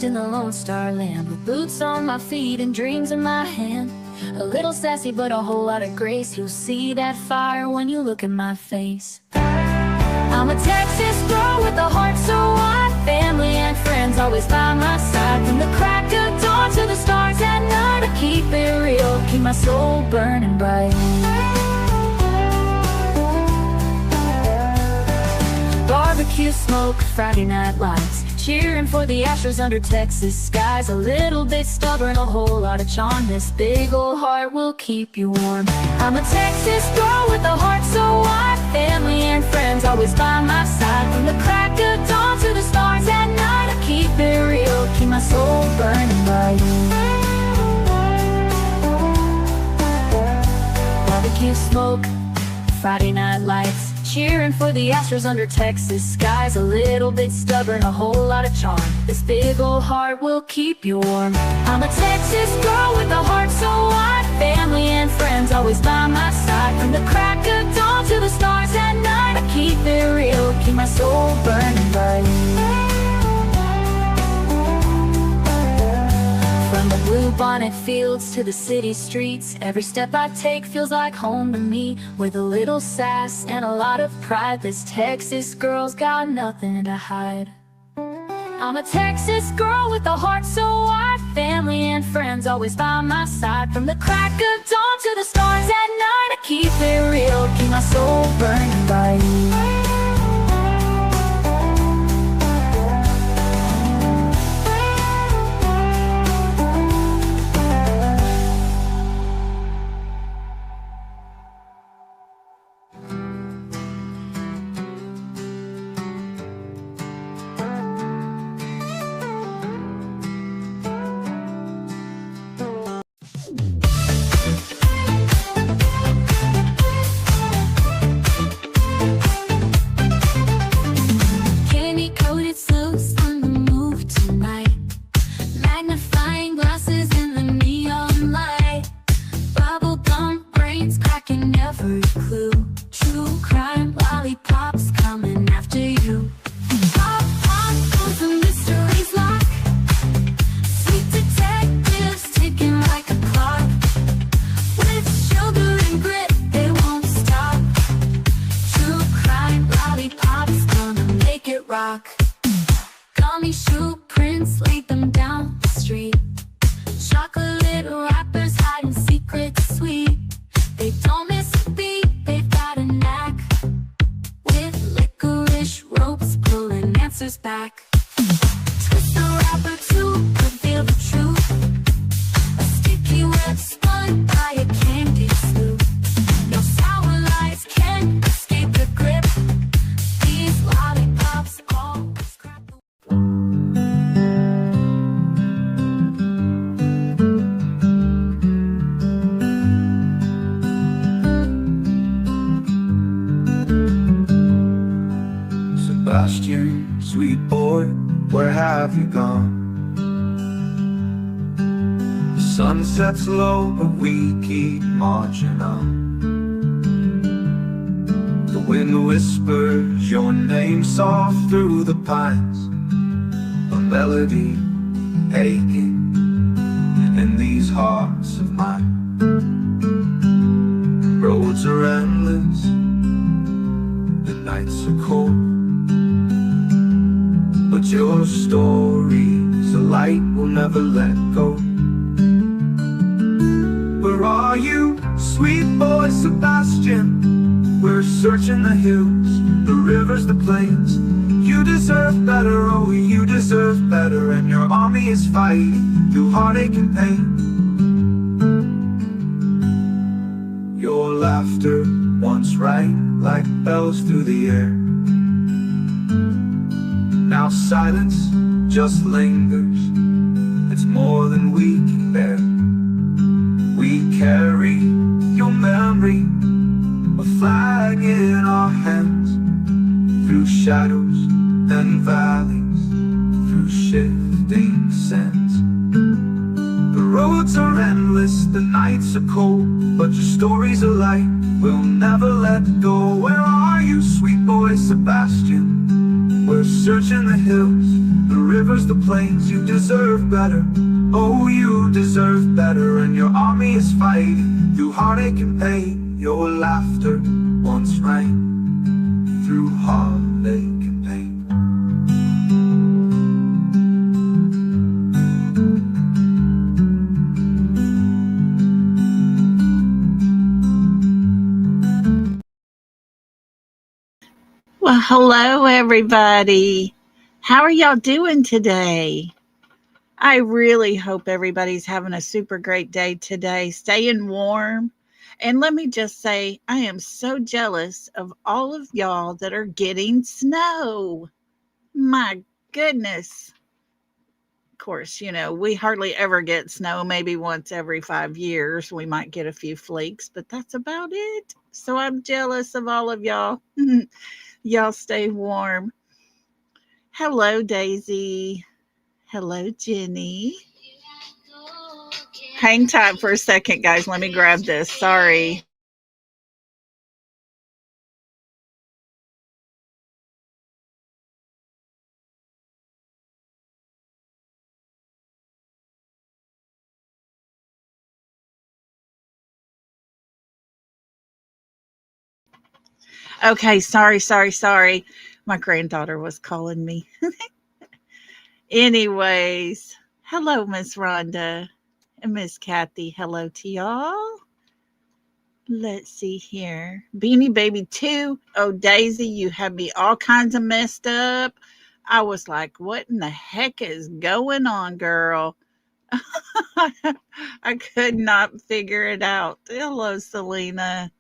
in the Lone Star Land, with boots on my feet and dreams in my hand. A little sassy but a whole lot of grace. You'll see that fire when you look in my face. I'm a Texas girl with a heart so wide, family and friends always by my side. From the crack of dawn to the stars at night, I keep it real, keep my soul burning bright. Barbecue smoke, Friday night lights, cheering for the Astros under Texas skies. A little bit stubborn, a whole lot of charm. This big old heart will keep you warm. I'm a Texas girl with a heart so wide, family and friends always by my side. From the crack of dawn to the stars at night, I keep it real, keep my soul burning bright. Barbecue smoke, Friday night lights, cheering for the Astros under Texas skies. A little bit stubborn, a whole lot of charm. This big old heart will keep you warm. I'm a Texas girl with a heart so wide, family and friends always by my side. From the crack of dawn to the stars at night, I keep it real, keep my soul burning bright. From the blue bonnet fields to the city streets, every step I take feels like home to me. With a little sass and a lot of pride, this Texas girl's got nothing to hide. I'm a Texas girl with a heart so wide, family and friends always by my side. From the crack of dawn to the stars at night, I keep it real, keep my soul burning bright. Gummy shoe prints laid them down the street. Chocolate wrappers hiding secrets sweet. They don't miss a beat, they've got a knack. With licorice ropes pulling answers back. Twist the wrapper to reveal the truth. A sticky web spun by a candy sloop. No sour lies can escape the grip. These lollipops always crack the Sebastian, sweet boy, where have you gone? The sun sets low, but we keep marching on. The wind whispers your name soft through the pines, a melody aching in these hearts of mine. Roads are endless, the nights are cold, but your story's a light we'll never let go. Where are you, sweet boy Sebastian? We're searching the hills, the rivers, the plains. You deserve better, oh you deserve better. And your army is fighting through heartache and pain. Your laughter once rang like bells through the air. Now silence just lingers, it's more than we can bear. We carry your memory, a flag in our hands. Through shadows and valleys, through shifting sands. The roads are endless, the nights are cold, but your story's a light we'll never let go. Where are you, sweet boy Sebastian? We're searching the hills, the rivers, the plains, you deserve better. Oh, you deserve better, and your army is fighting through heartache and pain. Your laughter once rang through heartache and pain. Well, hello, everybody. How are y'all doing today? I really hope everybody's having a super great day today, staying warm. And let me just say, I am so jealous of all of y'all that are getting snow. My goodness. Of course, we hardly ever get snow. Maybe once every 5 years, we might get a few flakes, but that's about it. So I'm jealous of all of y'all. Y'all stay warm. Hello, Daisy. Hello, Jenny. Hang tight for a second, guys. Let me grab this. Sorry. Okay, sorry. My granddaughter was calling me. Anyways, hello, Miss Rhonda and Miss Kathy. Hello to y'all. Let's see here. Beanie Baby 2. Oh, Daisy, you have me all kinds of messed up. I was like, what in the heck is going on, girl? I could not figure it out. Hello, Selena.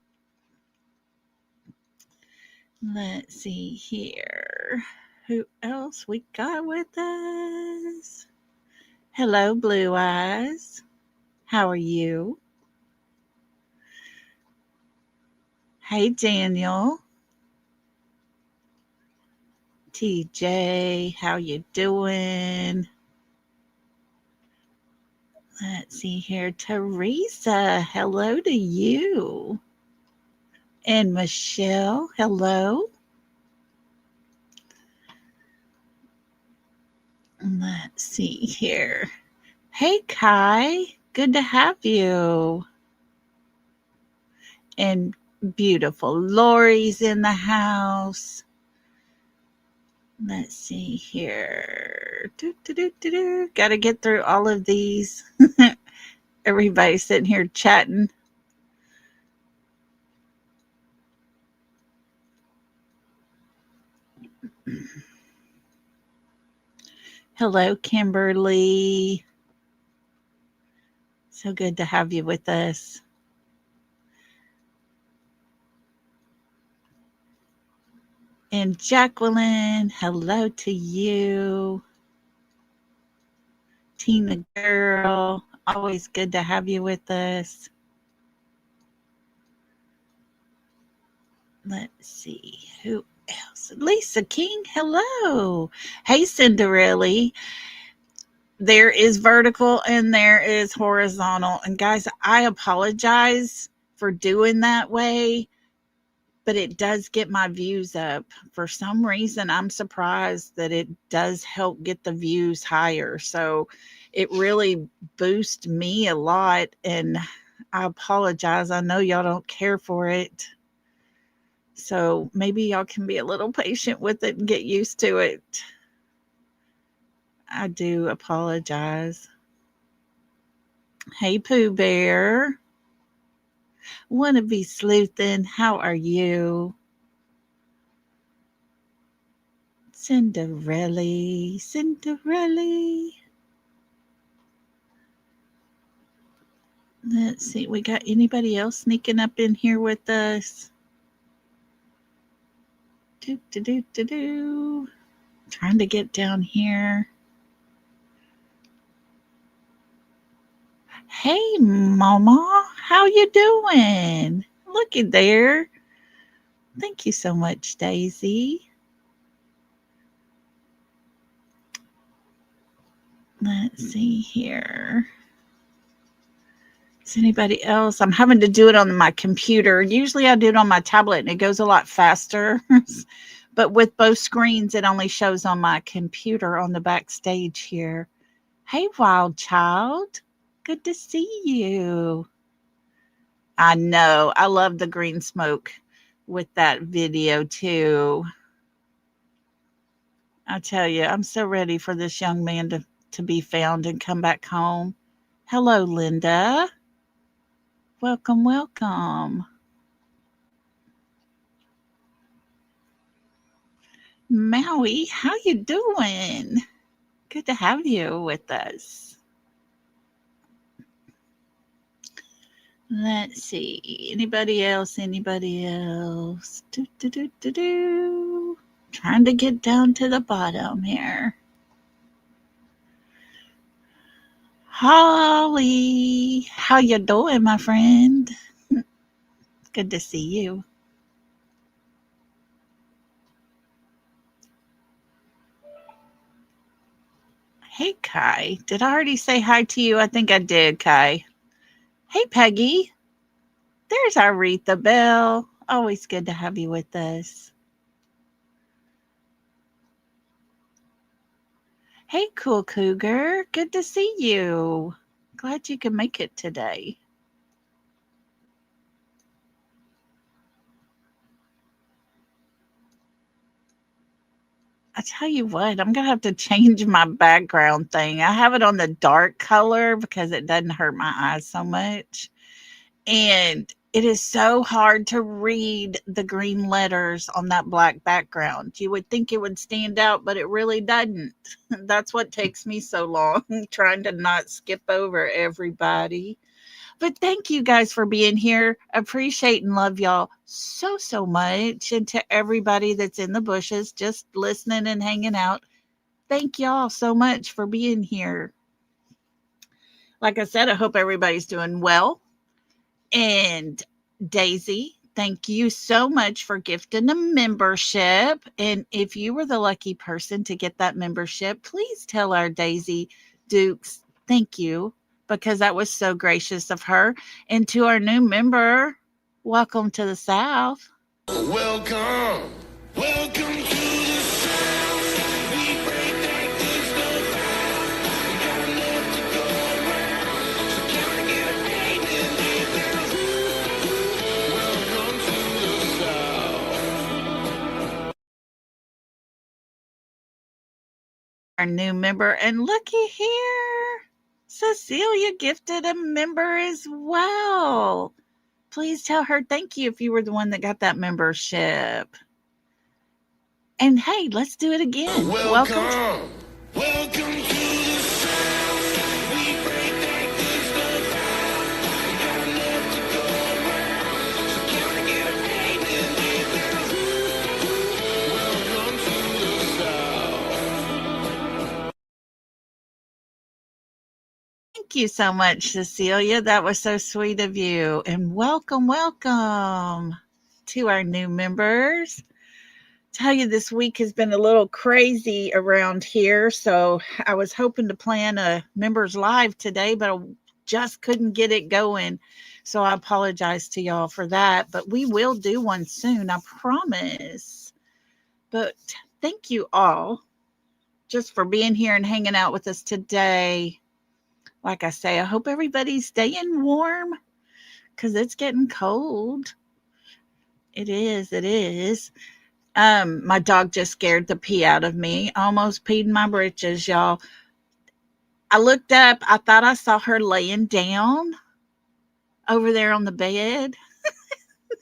Let's see here. Who else we got with us? Hello, Blue Eyes. How are you? Hey, Daniel. TJ, how you doing? Let's see here. Teresa, hello to you. And Michelle, hello. Let's see here. Hey, Kai, good to have you. And beautiful Lori's in the house. Let's see here. Got to get through all of these. Everybody's sitting here chatting. Hello, Kimberly. So good to have you with us. And Jacqueline, hello to you. Tina Girl, always good to have you with us. Let's see, who else? Lisa King, hello. Hey, Cinderella. There is vertical and there is horizontal. And guys, I apologize for doing that way, but it does get my views up. For some reason, I'm surprised that it does help get the views higher. So it really boosts me a lot. And I apologize. I know y'all don't care for it. So maybe y'all can be a little patient with it and get used to it. I do apologize. Hey, Pooh Bear. Wanna be sleuthin', how are you? Cinderella. Let's see, we got anybody else sneaking up in here with us? Trying to get down here. Hey, Mama, how you doing? Looky there. Thank you so much, Daisy. Let's see here. Is anybody else? I'm having to do it on my computer. Usually I do it on my tablet and it goes a lot faster. But with both screens, it only shows on my computer on the backstage here. Hey, Wild Child. Good to see you. I know. I love the green smoke with that video too. I tell you, I'm so ready for this young man to be found and come back home. Hello, Linda. Welcome, welcome. Maui, how you doing? Good to have you with us. Let's see. Anybody else? Anybody else? Trying to get down to the bottom here. Holly, how you doing, my friend? Good to see you. Hey, Kai. Did I already say hi to you? I think I did, Kai. Hey, Peggy. There's Aretha Bell. Always good to have you with us. Hey, Cool Cougar. Good to see you. Glad you could make it today. I tell you what, I'm going to have to change my background thing. I have it on the dark color because it doesn't hurt my eyes so much. And it is so hard to read the green letters on that black background. You would think it would stand out, but it really doesn't. That's what takes me so long, trying to not skip over everybody. But thank you guys for being here. Appreciate and love y'all so, so much. And to everybody that's in the bushes, just listening and hanging out, thank y'all so much for being here. Like I said, I hope everybody's doing well. And Daisy, thank you so much for gifting a membership. And if you were the lucky person to get that membership, please tell our Daisy Dukes thank you, because that was so gracious of her. And to our new member, welcome to the South. Welcome. Welcome to the South. We break that good stuff down. We got enough to go around. So can I get a pain and welcome to the South. Our new member. And looky here, Cecilia gifted a member as well. Please tell her thank you if you were the one that got that membership. And hey, let's do it again. Welcome. Welcome to the South. We break that good stuff down. We got enough to go around. So can I get a pain and welcome to the South. Thank you so much, Cecilia. That was so sweet of you. And welcome, welcome to our new members. Tell you, this week has been a little crazy around here, so I was hoping to plan a members live today, but I just couldn't get it going. So I apologize to y'all for that, but we will do one soon, I promise. But thank you all just for being here and hanging out with us today. Like I say, I hope everybody's staying warm because it's getting cold. It is. It is. My dog just scared the pee out of me. Almost peed my britches, y'all. I looked up. I thought I saw her laying down over there on the bed.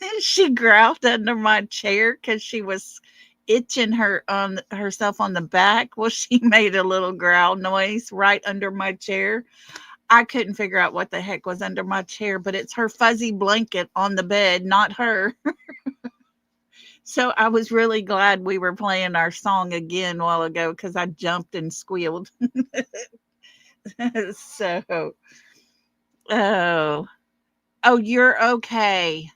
And she growled under my chair because she was itching herself on the back. Well, she made a little growl noise right under my chair. I couldn't figure out what the heck was under my chair, but it's her fuzzy blanket on the bed, not her. So I was really glad we were playing our song again a while ago because I jumped and squealed. So, oh, you're okay,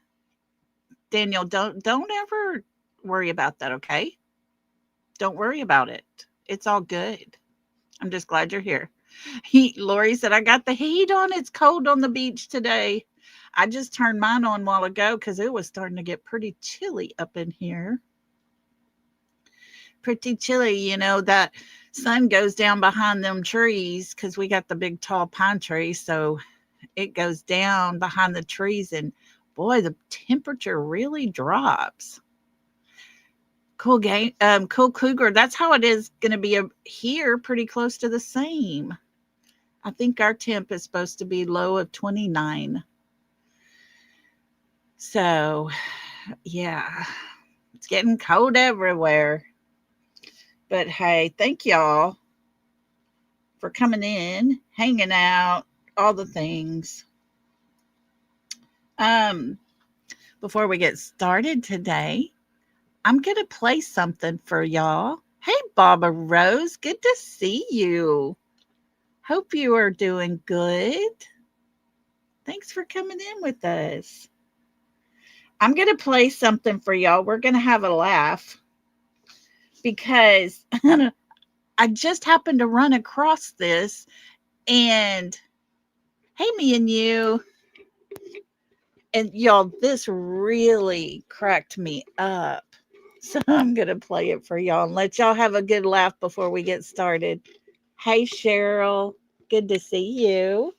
Daniel. Don't ever worry about that. Okay, don't worry about it. It's all good. I'm just glad you're here. Lori said, I got the heat on. It's cold on the beach today. I just turned mine on a while ago because it was starting to get pretty chilly up in here. pretty chilly. That sun goes down behind them trees because we got the big tall pine trees. So it goes down behind the trees, and boy, the temperature really drops. Cool game, cool cougar. That's how it is going to be here, pretty close to the same. I think our temp is supposed to be low of 29. So, yeah, it's getting cold everywhere. But hey, thank y'all for coming in, hanging out, all the things. Before we get started today, I'm going to play something for y'all. Hey, Baba Rose, good to see you. Hope you are doing good. Thanks for coming in with us. I'm going to play something for y'all. We're going to have a laugh because I just happened to run across this, and hey, me and you. And y'all, this really cracked me up. So I'm going to play it for y'all and let y'all have a good laugh before we get started. Hey, Cheryl. Good to see you.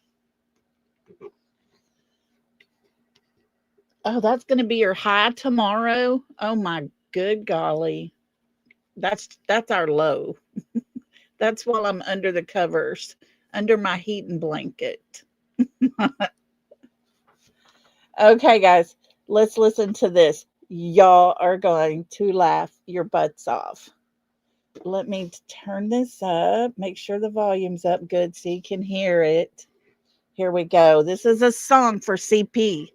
Oh, that's going to be your high tomorrow? Oh, my good golly. That's our low. That's while I'm under the covers, under my heating blanket. Okay, guys, let's listen to this. Y'all are going to laugh your butts off. Let me turn this up, make sure the volume's up good so you can hear it. Here we go. This is a song for CP.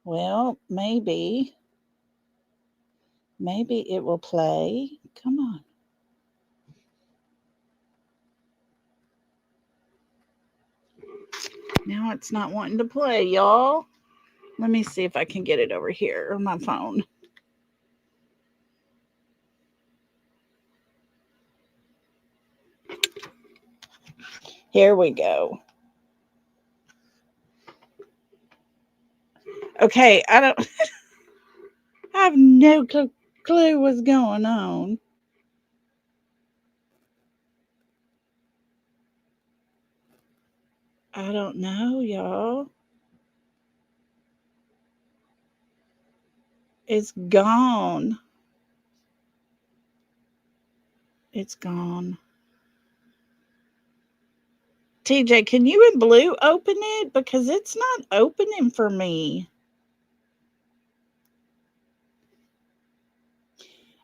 Well, maybe it will play. Come on. Now it's not wanting to play, y'all. Let me see if I can get it over here on my phone. Here we go. Okay, I have no clue what's going on. I don't know, y'all. It's gone. It's gone. TJ, can you and Blue open it? Because it's not opening for me.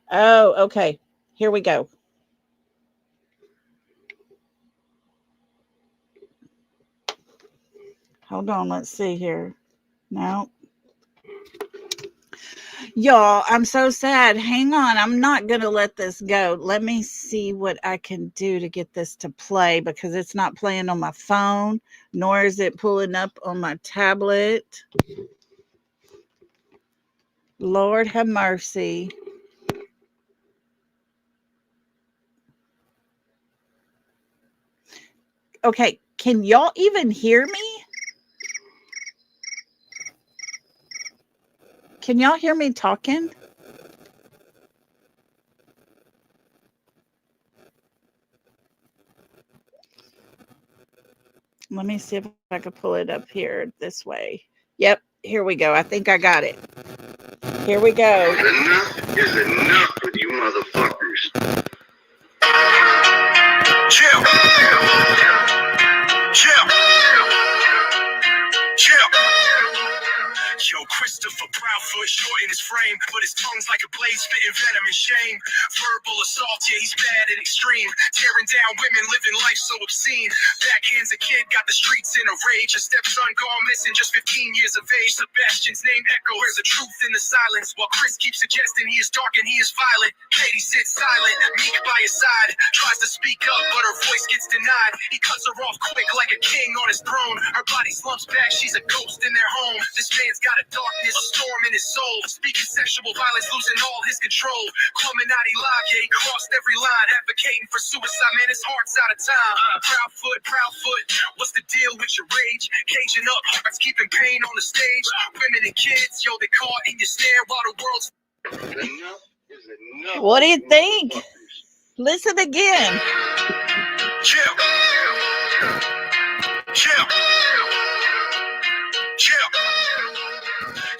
Oh, okay. Here we go. Hold on. Let's see here. No. Y'all, I'm so sad. Hang on. I'm not going to let this go. Let me see what I can do to get this to play because it's not playing on my phone, nor is it pulling up on my tablet. Lord have mercy. Okay, can y'all even hear me? Can y'all hear me talking? Let me see if I can pull it up here this way. Yep, here we go. I think I got it. Here we go. Enough is enough with you motherfuckers. Chill. Chill. Chill. Yo, Christopher Proudfoot, short in his frame, but his tongue's like a blade spitting venom and shame. Verbal assault, yeah, he's bad and extreme. Tearing down women, living life so obscene. Backhands a kid, got the streets in a rage. A stepson gone missing, just 15 years of age. Sebastian's name echoes. Where's the truth in the silence? While Chris keeps suggesting he is dark and he is violent. Katie sits silent, meek by his side. Tries to speak up, but her voice gets denied. He cuts her off quick like a king on his throne. Her body slumps back, she's a ghost in their home. This man's gotta darkness, a storm in his soul. Speaking sexual violence, losing all his control. Illuminati Lage crossed every line, advocating for suicide. Man, his heart's out of time. Proud foot, what's the deal with your rage? Caging up hearts, keeping pain on the stage. Women and kids, yo, they caught in your stare while the world's Enough is enough. What do you think? Listen again. chill.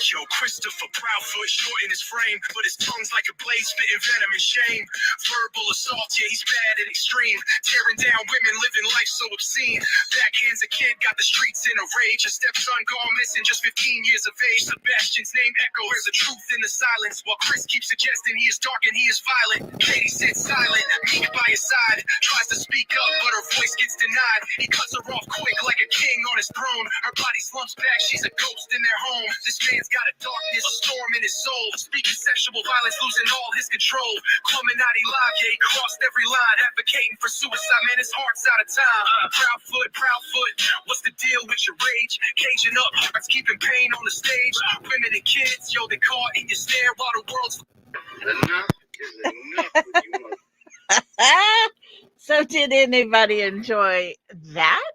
Yo, Christopher Proudfoot, short in his frame, but his tongue's like a blade spitting venom and shame. Verbal assault, yeah, he's bad and extreme. Tearing down women, living life so obscene. Backhands a kid, got the streets in a rage. A stepson gone missing, just 15 years of age. Sebastian's name echoes. Where's the truth in the silence? While Chris keeps suggesting he is dark and he is violent. Katie sits silent, meek by his side. Tries to speak up, but her voice gets denied. He cuts her off quick like a king on his throne. Her body slumps back, she's a ghost in their home. This man's got a darkness, a storm in his soul. Speaking sexual violence, losing all his control. Illuminati Lage crossed every line, advocating for suicide. Man, his heart's out of time. Proud foot, what's the deal with your rage? Caging up hearts, keeping pain on the stage. Women and kids, yo, they caught in your stare while the world's Enough is enough. What you want? So did anybody enjoy that?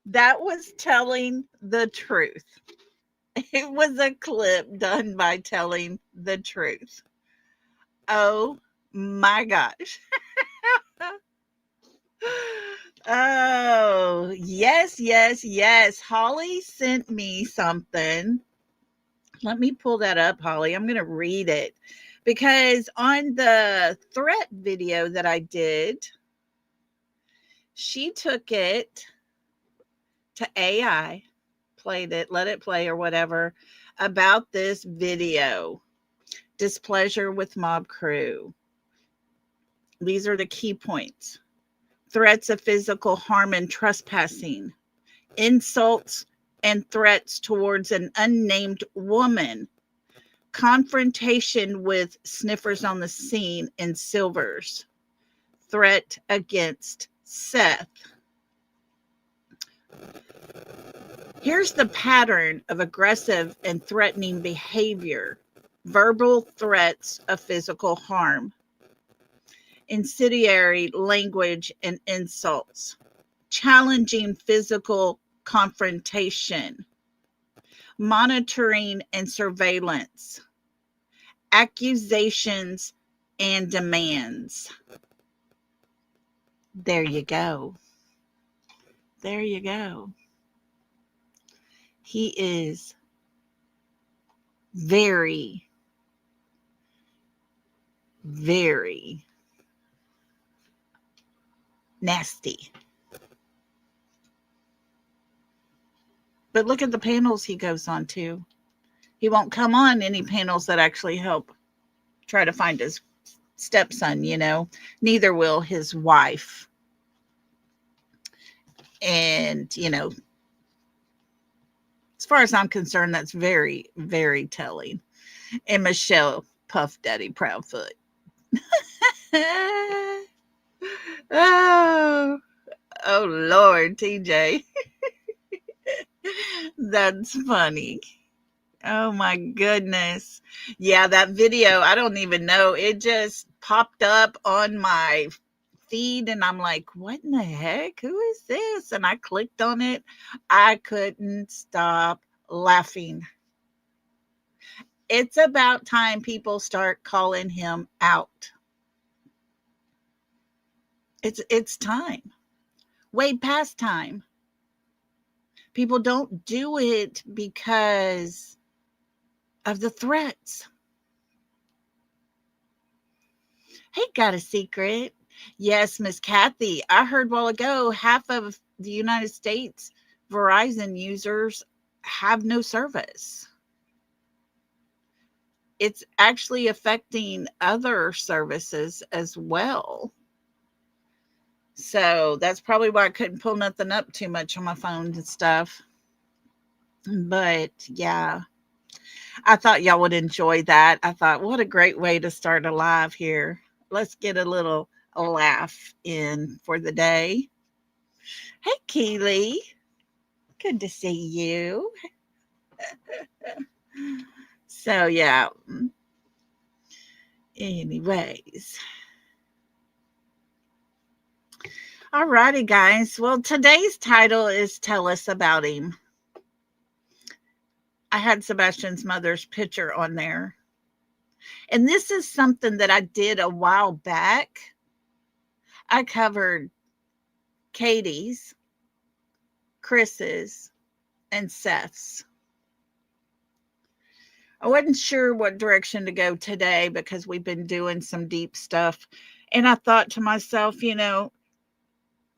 That was telling the truth. It was a clip done by telling the truth. Oh my gosh. Oh, yes. Holly sent me something. Let me pull that up, Holly. I'm going to read it because on the threat video that I did, she took it to AI, played it, let it play or whatever, about this video, displeasure with mob crew. These are the key points. Threats of physical harm and trespassing, insults and threats towards an unnamed woman, confrontation with sniffers on the scene in Silvers, threat against Seth. Here's the pattern of aggressive and threatening behavior: verbal threats of physical harm, incendiary language and insults, challenging physical confrontation, monitoring and surveillance, accusations and demands. There you go. There you go. He is very, very nasty. But look at the panels he goes on to. He won't come on any panels that actually help try to find his stepson, you know. Neither will his wife. And, you know, as far as I'm concerned, that's very, very telling. And Michelle Puff Daddy Proudfoot. Oh, Lord, TJ. That's funny. Oh my goodness. Yeah, that video, I don't even know. It just popped up on my feed and I'm like, what in the heck? Who is this? And I clicked on it. I couldn't stop laughing. It's about time people start calling him out. It's time. Way past time. People don't do it because of the threats. Hey, got a secret? Yes, Miss Kathy. I heard a while ago half of the United States Verizon users have no service. It's actually affecting other services as well. So that's probably why I couldn't pull nothing up too much on my phone and stuff. But yeah, I thought y'all would enjoy that. I thought, what a great way to start a live here. Let's get a little laugh in for the day. Hey, Keely. Good to see you. So, yeah. Anyways. All righty, guys. Well, today's title is Tell Us About Him. I had Sebastian's mother's picture on there. And this is something that I did a while back. I covered Katie's, Chris's, and Seth's. I wasn't sure what direction to go today because we've been doing some deep stuff. And I thought to myself,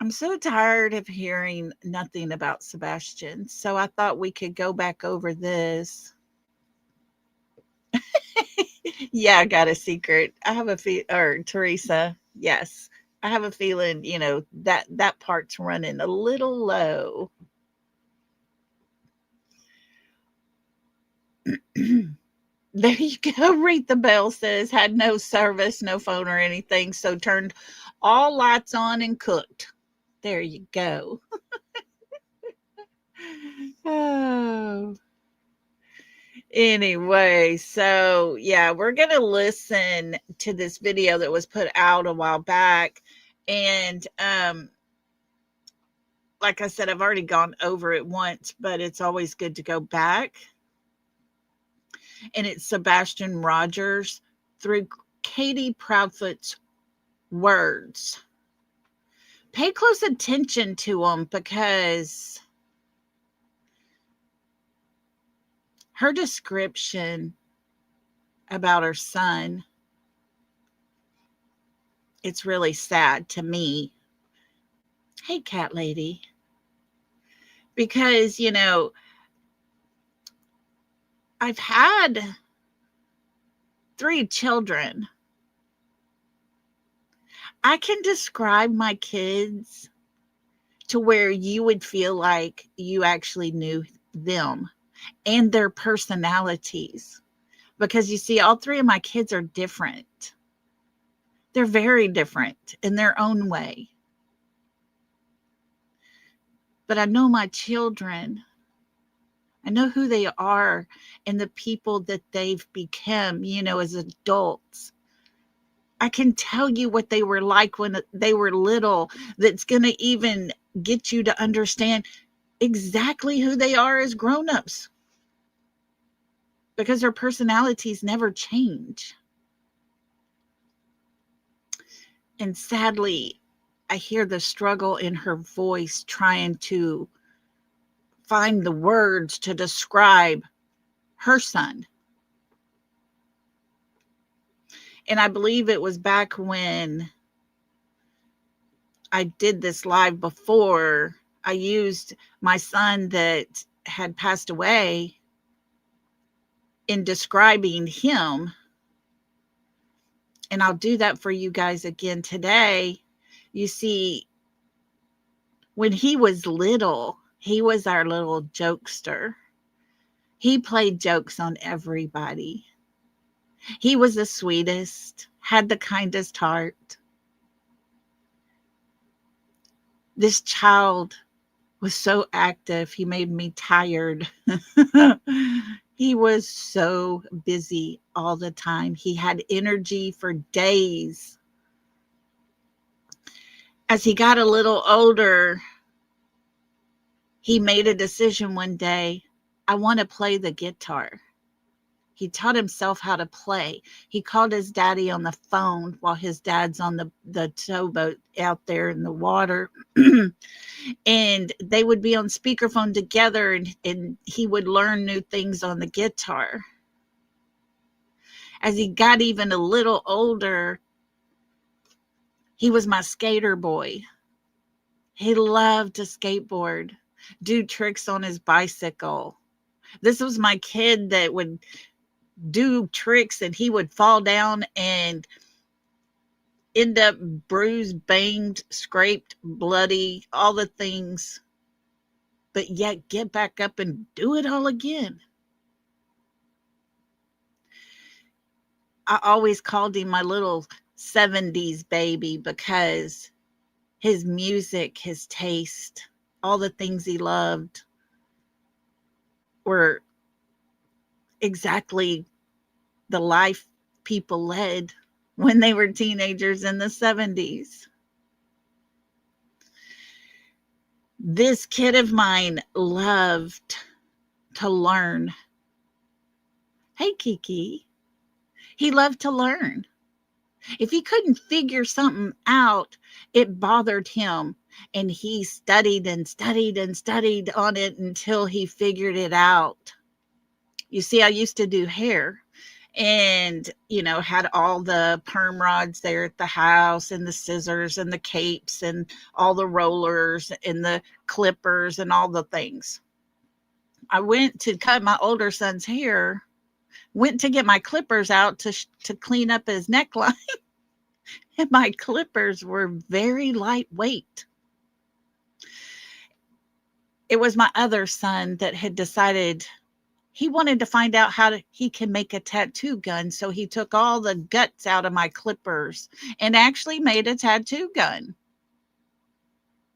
I'm so tired of hearing nothing about Sebastian. So I thought we could go back over this. Yeah, I got a secret. I have or Teresa, yes. I have a feeling, that part's running a little low. There you go. Read the Bell says had no service, no phone or anything, so turned all lights on and cooked. There you go. Oh. Anyway, so yeah, we're going to listen to this video that was put out a while back. And like I said, I've already gone over it once, but it's always good to go back. And it's Sebastian Rogers through Katie Proudfoot's words. Pay close attention to them because her description about her son, it's really sad to me. Hey, cat lady. Because, I've had 3 children. I can describe my kids to where you would feel like you actually knew them and their personalities. Because you see, all 3 of my kids are different. They're very different in their own way. But I know my children. I know who they are and the people that they've become, as adults. I can tell you what they were like when they were little. That's going to even get you to understand exactly who they are as grown-ups. Because their personalities never change. And sadly, I hear the struggle in her voice trying to find the words to describe her son. And I believe it was back when I did this live before, I used my son that had passed away in describing him. And I'll do that for you guys again today. You see, when he was little, he was our little jokester. He played jokes on everybody. He was the sweetest, had the kindest heart. This child was so active, he made me tired. He was so busy all the time. He had energy for days. As he got a little older, he made a decision one day, I want to play the guitar. He taught himself how to play. He called his daddy on the phone while his dad's on the towboat out there in the water. And they would be on speakerphone together, and he would learn new things on the guitar. As he got even a little older, he was my skater boy. He loved to skateboard, do tricks on his bicycle. This was my kid that would do tricks and he would fall down and end up bruised, banged, scraped, bloody, all the things, but yet get back up and do it all again. I always called him my little 70s baby because his music, his taste, all the things he loved were exactly the life people led when they were teenagers in the 70s. This kid of mine loved to learn. Hey, Kiki. He loved to learn. If he couldn't figure something out, it bothered him. And he studied and studied and studied on it until he figured it out. You see, I used to do hair and, had all the perm rods there at the house and the scissors and the capes and all the rollers and the clippers and all the things. I went to cut my older son's hair, went to get my clippers out to clean up his neckline. And my clippers were very lightweight. It was my other son that had decided he wanted to find out how he can make a tattoo gun. So he took all the guts out of my clippers and actually made a tattoo gun.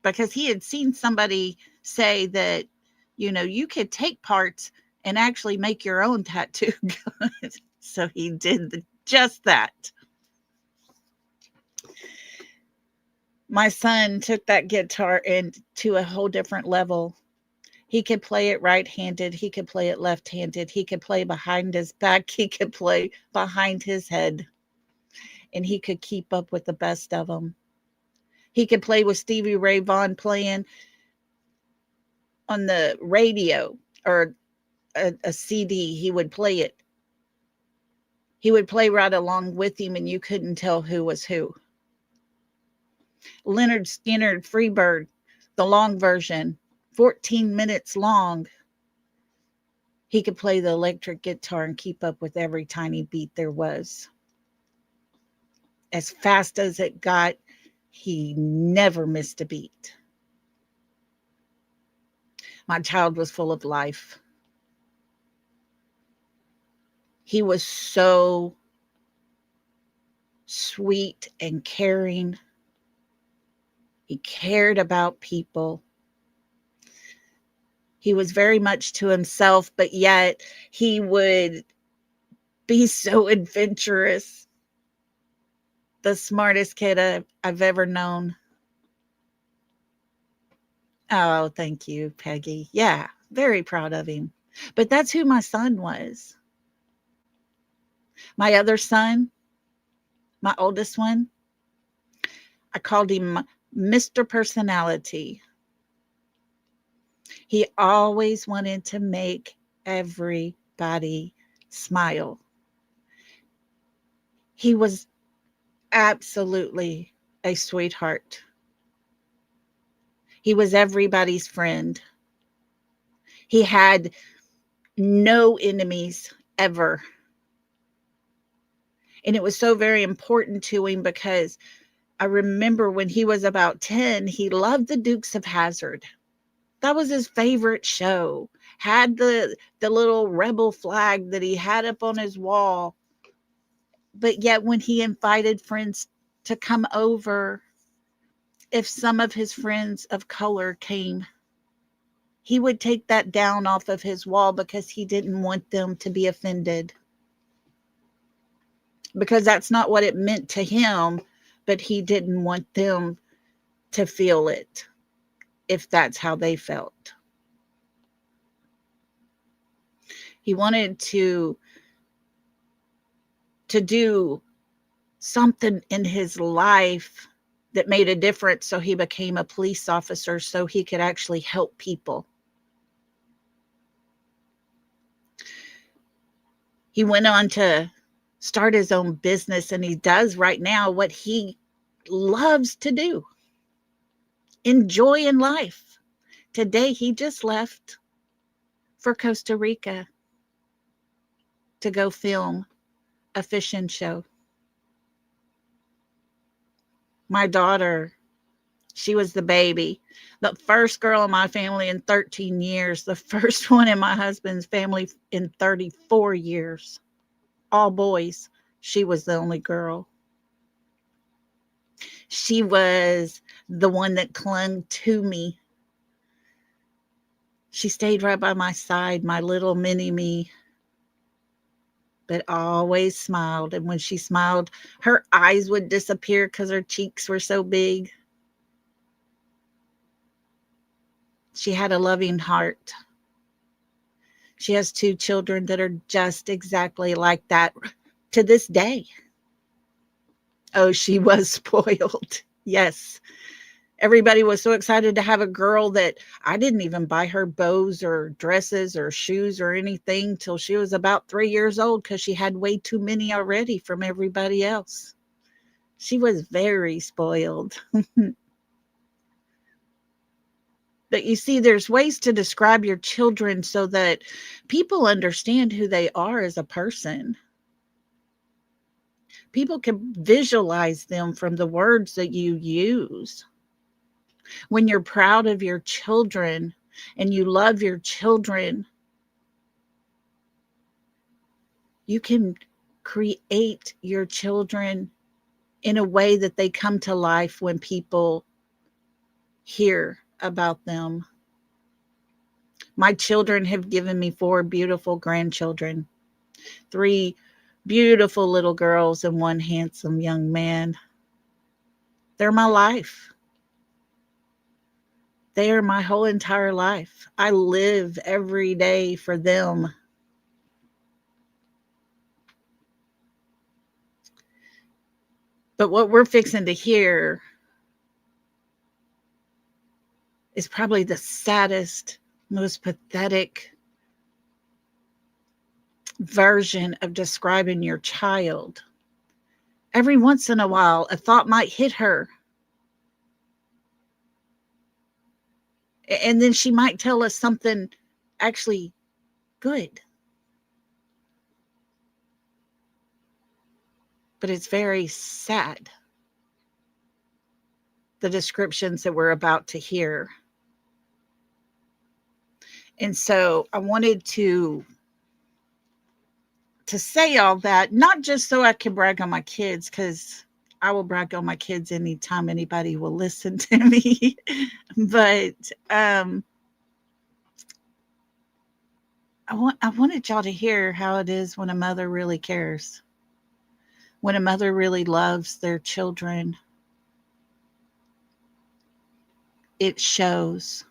Because he had seen somebody say that, you could take parts and actually make your own tattoo gun. So he did just that. My son took that guitar to a whole different level. He could play it right-handed. He could play it left-handed. He could play behind his back. He could play behind his head. And he could keep up with the best of them. He could play with Stevie Ray Vaughan playing on the radio or a CD. He would play it. He would play right along with him, and you couldn't tell who was who. Leonard Skinner, Freebird, the long version, 14 minutes long. He could play the electric guitar and keep up with every tiny beat there was. As fast as it got, he never missed a beat. My child was full of life. He was so sweet and caring. He cared about people. He was very much to himself, but yet he would be so adventurous. The smartest kid I've ever known. Oh, thank you, Peggy. Yeah, very proud of him. But that's who my son was. My other son, my oldest one, I called him Mr. Personality. He always wanted to make everybody smile. He was absolutely a sweetheart. He was everybody's friend. He had no enemies ever. And it was so very important to him because I remember when he was about 10, he loved the Dukes of Hazzard. That was his favorite show. Had the little rebel flag that he had up on his wall. But yet when he invited friends to come over, if some of his friends of color came, he would take that down off of his wall because he didn't want them to be offended. Because that's not what it meant to him, but he didn't want them to feel it if that's how they felt. He wanted to do something in his life that made a difference, so he became a police officer so he could actually help people. He went on to start his own business, and he does right now what he loves to do. Enjoying life. Today he just left for Costa Rica to go film a fishing show. My daughter, she was the baby. The first girl in my family in 13 years. The first one in my husband's family in 34 years. All boys. She was the only girl. She was the one that clung to me. She stayed right by my side, my little mini me. but always smiled. And when she smiled, her eyes would disappear because her cheeks were so big. She had a loving heart. She has 2 children that are just exactly like that to this day. Oh, she was spoiled. Yes. Everybody was so excited to have a girl that I didn't even buy her bows or dresses or shoes or anything till she was about 3 years old because she had way too many already from everybody else. She was very spoiled. But you see, there's ways to describe your children so that people understand who they are as a person. People can visualize them from the words that you use. When you're proud of your children and you love your children, you can create your children in a way that they come to life when people hear about them. My children have given me 4 beautiful grandchildren, 3 beautiful little girls, and 1 handsome young man. They're my life. They are my whole entire life. I live every day for them. But what we're fixing to hear is probably the saddest, most pathetic version of describing your child. Every once in a while, a thought might hit her. And then she might tell us something actually good. But it's very sad, the descriptions that we're about to hear. And so I wanted to say all that, not just so I can brag on my kids, because I will brag on my kids anytime anybody will listen to me. But I wanted y'all to hear how it is when a mother really cares, when a mother really loves their children. It shows.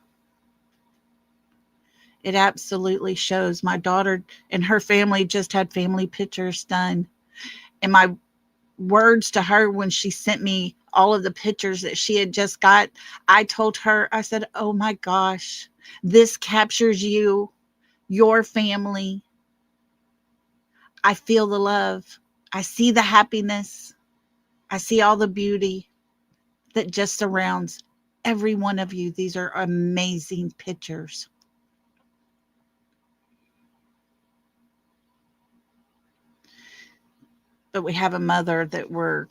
It absolutely shows. My daughter and her family just had family pictures done. And my words to her when she sent me all of the pictures that she had just got, I told her, I said, oh my gosh, this captures you, your family. I feel the love. I see the happiness. I see all the beauty that just surrounds every one of you. These are amazing pictures. But we have a mother that we're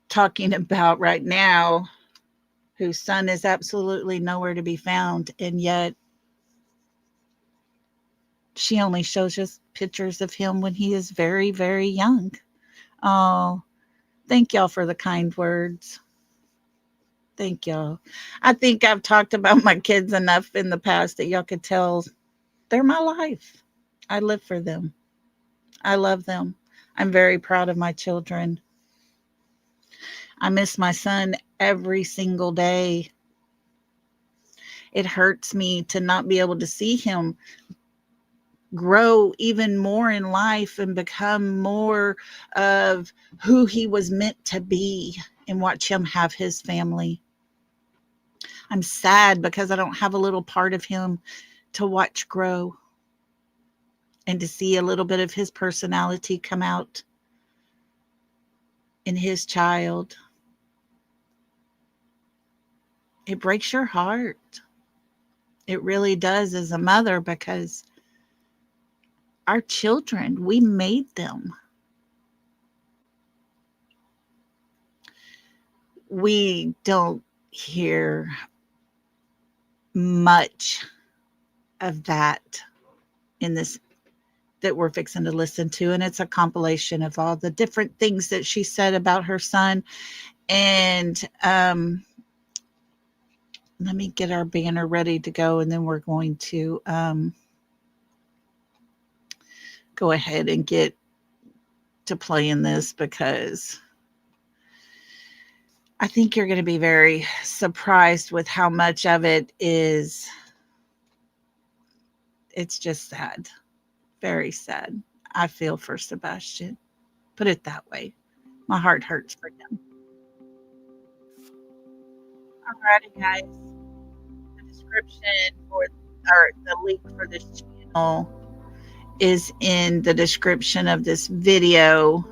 talking about right now whose son is absolutely nowhere to be found. And yet she only shows us pictures of him when he is very, very young. Oh, thank y'all for the kind words. Thank y'all. I think I've talked about my kids enough in the past that y'all could tell they're my life. I live for them. I love them. I'm very proud of my children. I miss my son every single day. It hurts me to not be able to see him grow even more in life and become more of who he was meant to be and watch him have his family. I'm sad because I don't have a little part of him to watch grow and to see a little bit of his personality come out in his child. It breaks your heart. It really does as a mother, because our children, we made them. We don't hear much of that in this that we're fixing to listen to. And it's a compilation of all the different things that she said about her son. And let me get our banner ready to go, and then we're going to go ahead and get to playing this because I think you're going to be very surprised with how much of it is. It's just sad. Very sad. I feel for Sebastian. Put it that way. My heart hurts for him. Alrighty, guys. The description or the link for this channel is in the description of this video.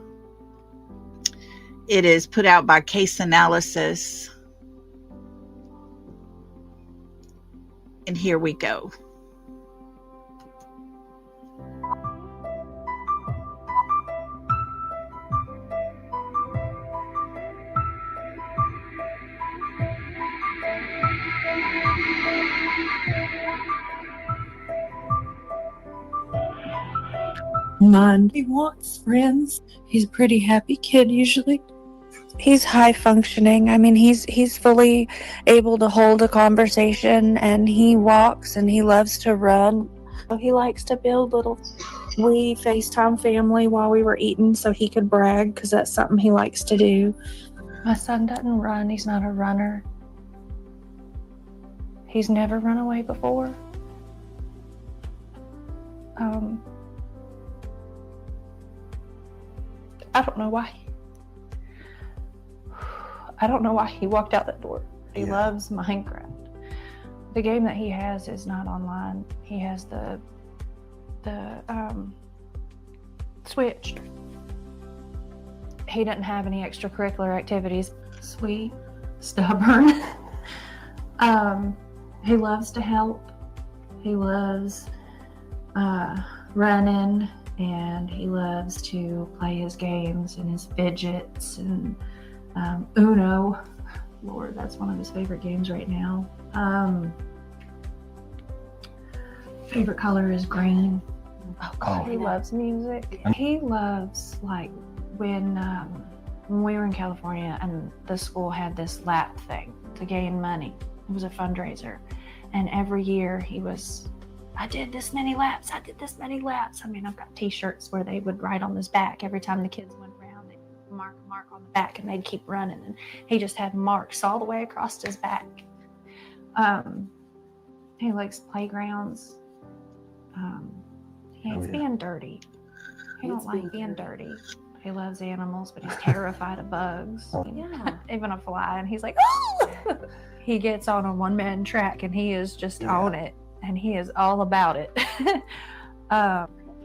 It is put out by Case Analysis. And here we go. None. He wants friends. He's a pretty happy kid usually. He's high functioning. I mean, he's fully able to hold a conversation, and he walks and he loves to run. He likes to build little. We FaceTime family while we were eating so he could brag because that's something he likes to do. My son doesn't run. He's not a runner. He's never run away before. I don't know why. I don't know why he walked out that door. He loves Minecraft. The game that he has is not online. He has the Switch. He doesn't have any extracurricular activities. Sweet, stubborn. He loves to help. He loves running, and he loves to play his games and his fidgets and Uno. Lord, that's one of his favorite games right now. Favorite color is green. Oh God, he loves music. He loves, like, when we were in California and the school had this lap thing to gain money. It was a fundraiser, and every year he was, I did this many laps. I did this many laps. I mean, I've got T-shirts where they would write on his back every time the kids went around. They'd mark a mark on the back, and they'd keep running. And he just had marks all the way across his back. He likes playgrounds. He hates being dirty. He don't like being dirty. He loves animals, but he's terrified of bugs. Yeah, even a fly, and he's like, oh! He gets on a one-man track, and he is just on it, and he is all about it.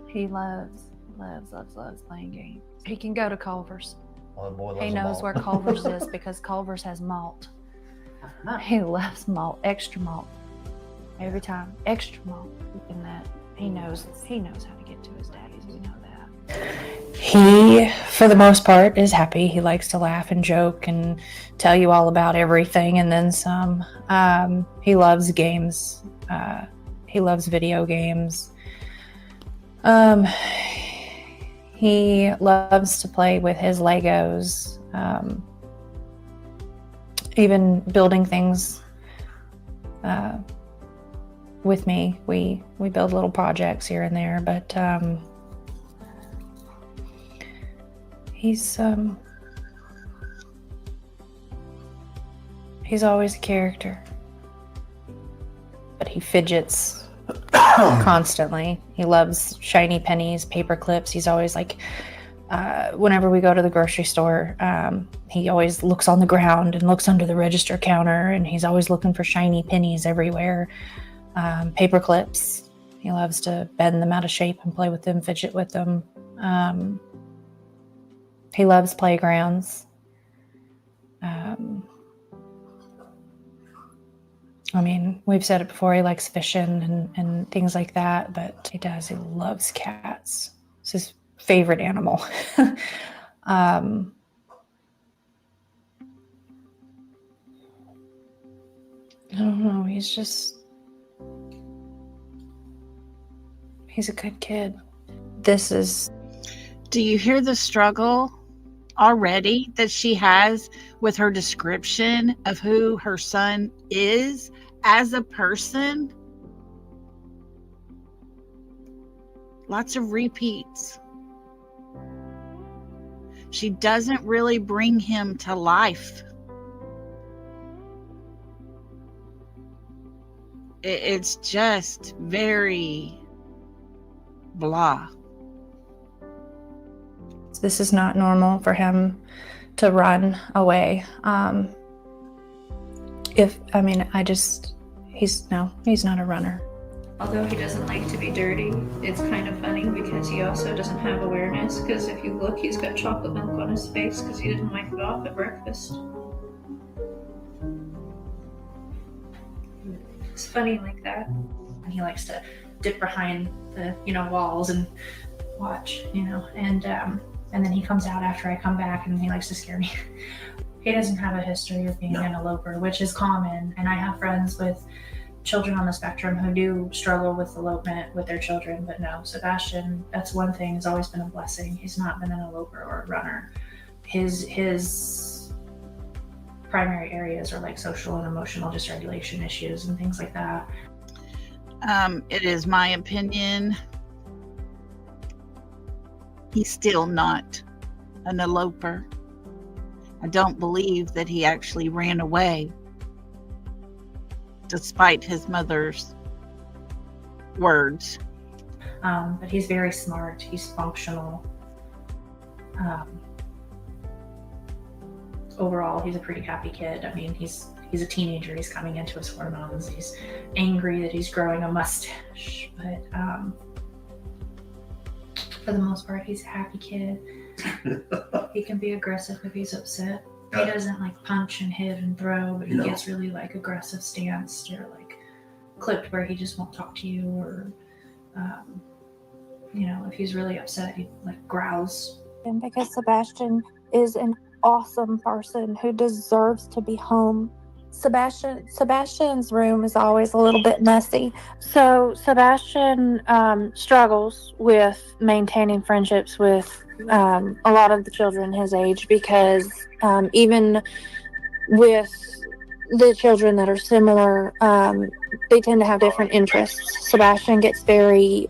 He loves playing games. He can go to Culver's. Oh, boy, He knows where Culver's is because Culver's has malt. He loves malt, extra malt. Every time, extra malt. And that he knows how to get to his daddy's. We know that. He, for the most part, is happy. He likes to laugh and joke and tell you all about everything and then some. He loves games. He loves video games. He loves to play with his Legos. Even building things with me. We build little projects here and there, but he's always a character. But he fidgets constantly. He loves shiny pennies, paper clips. He's always like, whenever we go to the grocery store, he always looks on the ground and looks under the register counter, and he's always looking for shiny pennies everywhere. Paper clips. He loves to bend them out of shape and play with them, fidget with them. He loves playgrounds. I mean, we've said it before, he likes fishing and things like that, but he loves cats. It's his favorite animal. I don't know, he's a good kid. Do you hear the struggle already that she has with her description of who her son is as a person? lots of repeats. She doesn't really bring him to life. It's just very blah. This is not normal for him to run away. He's not a runner. Although he doesn't like to be dirty, it's kind of funny because he also doesn't have awareness, because if you look, he's got chocolate milk on his face because he didn't wipe it off at breakfast. It's funny like that. And he likes to dip behind the, walls and watch, and then he comes out after I come back and he likes to scare me. He doesn't have a history of being an eloper, which is common, and I have friends with children on the spectrum who do struggle with elopement with their children, but no, Sebastian, that's one thing, has always been a blessing. He's not been an eloper or a runner. His primary areas are like social and emotional dysregulation issues and things like that. It is my opinion, he's still not an eloper. I don't believe that he actually ran away, despite his mother's words. But he's very smart. He's functional. Overall, he's a pretty happy kid. I mean, he's a teenager. He's coming into his hormones. He's angry that he's growing a mustache. But for the most part, he's a happy kid. He can be aggressive if he's upset. He doesn't like punch and hit and throw, but he gets really like aggressive stance or like clipped where he just won't talk to you, or if he's really upset, he like growls. And because Sebastian is an awesome person who deserves to be home. Sebastian's room is always a little bit messy. So Sebastian struggles with maintaining friendships with a lot of the children his age, because even with the children that are similar, they tend to have different interests. Sebastian gets very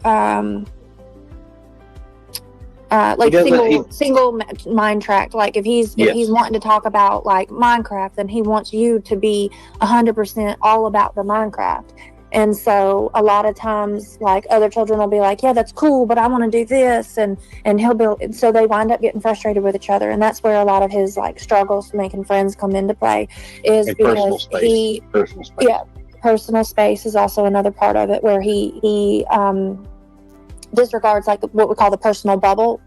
single mind tracked. Like if he's wanting to talk about like Minecraft, then he wants you to be 100% all about the Minecraft. And so a lot of times, like other children will be like, yeah, that's cool, but I want to do this, and he'll be, so they wind up getting frustrated with each other, and that's where a lot of his like struggles making friends come into play, is because personal space is also another part of it, where he disregards like what we call the personal bubble.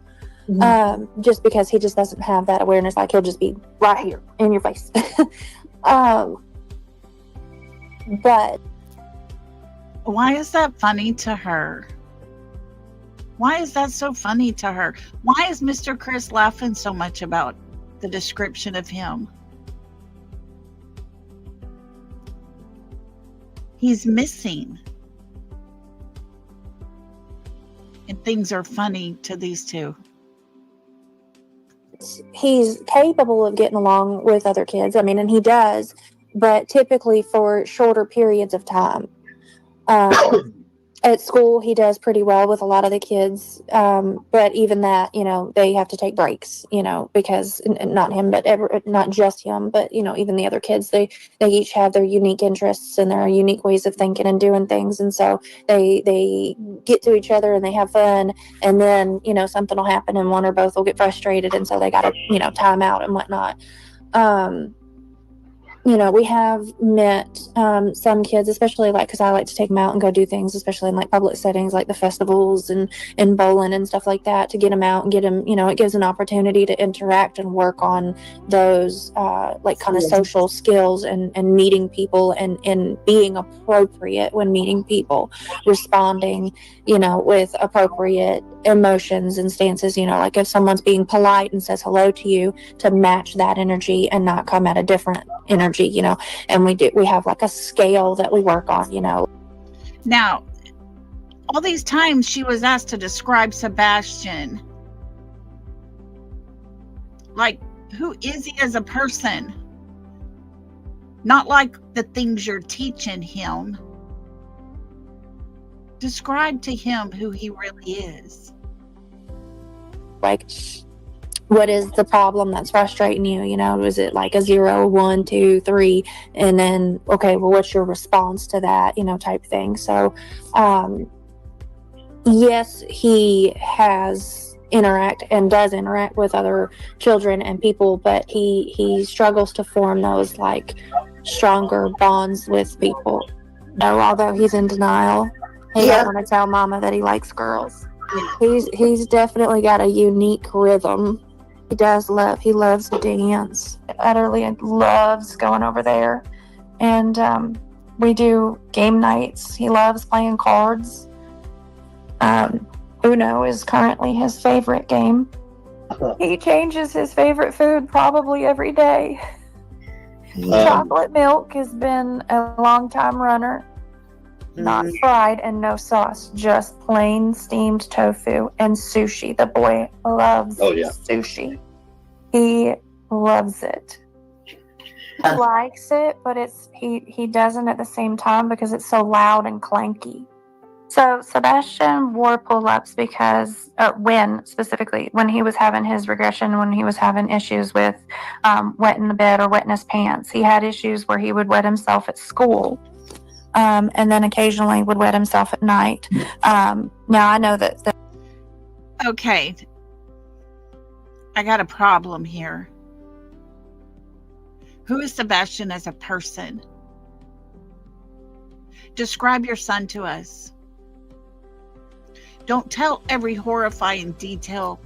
Just because he just doesn't have that awareness. Like he'll just be right here in your face. But why is that funny to her? Why is that so funny to her? Why is Mr. Chris laughing so much about the description of him? He's missing. And things are funny to these two. he's capable of getting along with other kids. I mean, and he does, but typically for shorter periods of time. At school, he does pretty well with a lot of the kids. But even that, you know, they have to take breaks, you know, because not him, but not just him, but, you know, even the other kids, they each have their unique interests and their unique ways of thinking and doing things. And so they get to each other and they have fun. And then, you know, something will happen and one or both will get frustrated. And so they got to, you know, time out and whatnot. You know, we have met some kids, especially like, because I like to take them out and go do things, especially in like public settings like the festivals and bowling and stuff like that, to get them out and get them, you know, it gives an opportunity to interact and work on those like kind of social skills and meeting people and being appropriate when meeting people, responding, you know, with appropriate emotions and stances, you know, like if someone's being polite and says hello to you, to match that energy and not come at a different energy, you know. And we have like a scale that we work on, you know. Now, all these times she was asked to describe Sebastian, like, who is he as a person? Not like the things you're teaching him. Describe to him who he really is. Like, what is the problem that's frustrating you? You know, is it like a 0, 1, 2, 3, and then, okay, well, what's your response to that, you know, type thing. So yes, he does interact with other children and people, but he struggles to form those like stronger bonds with people. No, although he's in denial, he doesn't want to tell mama that he likes girls. He's definitely got a unique rhythm. He loves to dance. Utterly loves going over there. And we do game nights. He loves playing cards. Uno is currently his favorite game. He changes his favorite food probably every day. Chocolate milk has been a long time runner. Not fried and no sauce, just plain steamed tofu and sushi. The boy loves sushi. He loves it. He likes it, but he doesn't at the same time because it's so loud and clanky. So Sebastian wore pull-ups because when he was having his regression, when he was having issues with wetting the bed or wetting his pants, he had issues where he would wet himself at school. And then occasionally would wet himself at night. Now I know that. Okay. I got a problem here. Who is Sebastian as a person? Describe your son to us. Don't tell every horrifying detail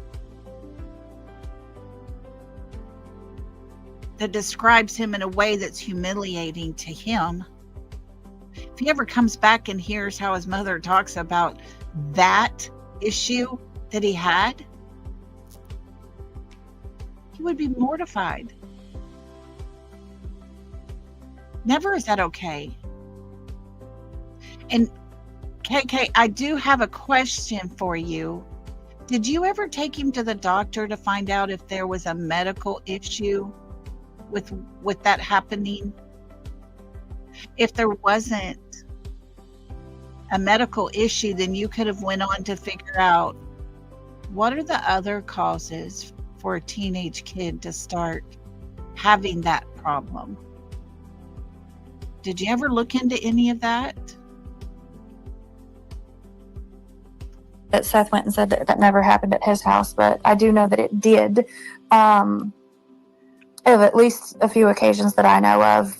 that describes him in a way that's humiliating to him. If he ever comes back and hears how his mother talks about that issue that he had, he would be mortified. Never is that okay. And KK, I do have a question for you. Did you ever take him to the doctor to find out if there was a medical issue with that happening? If there wasn't a medical issue, then you could have went on to figure out what are the other causes for a teenage kid to start having that problem. Did you ever look into any of that? That Seth went and said that never happened at his house, but I do know that it did. Of at least a few occasions that I know of.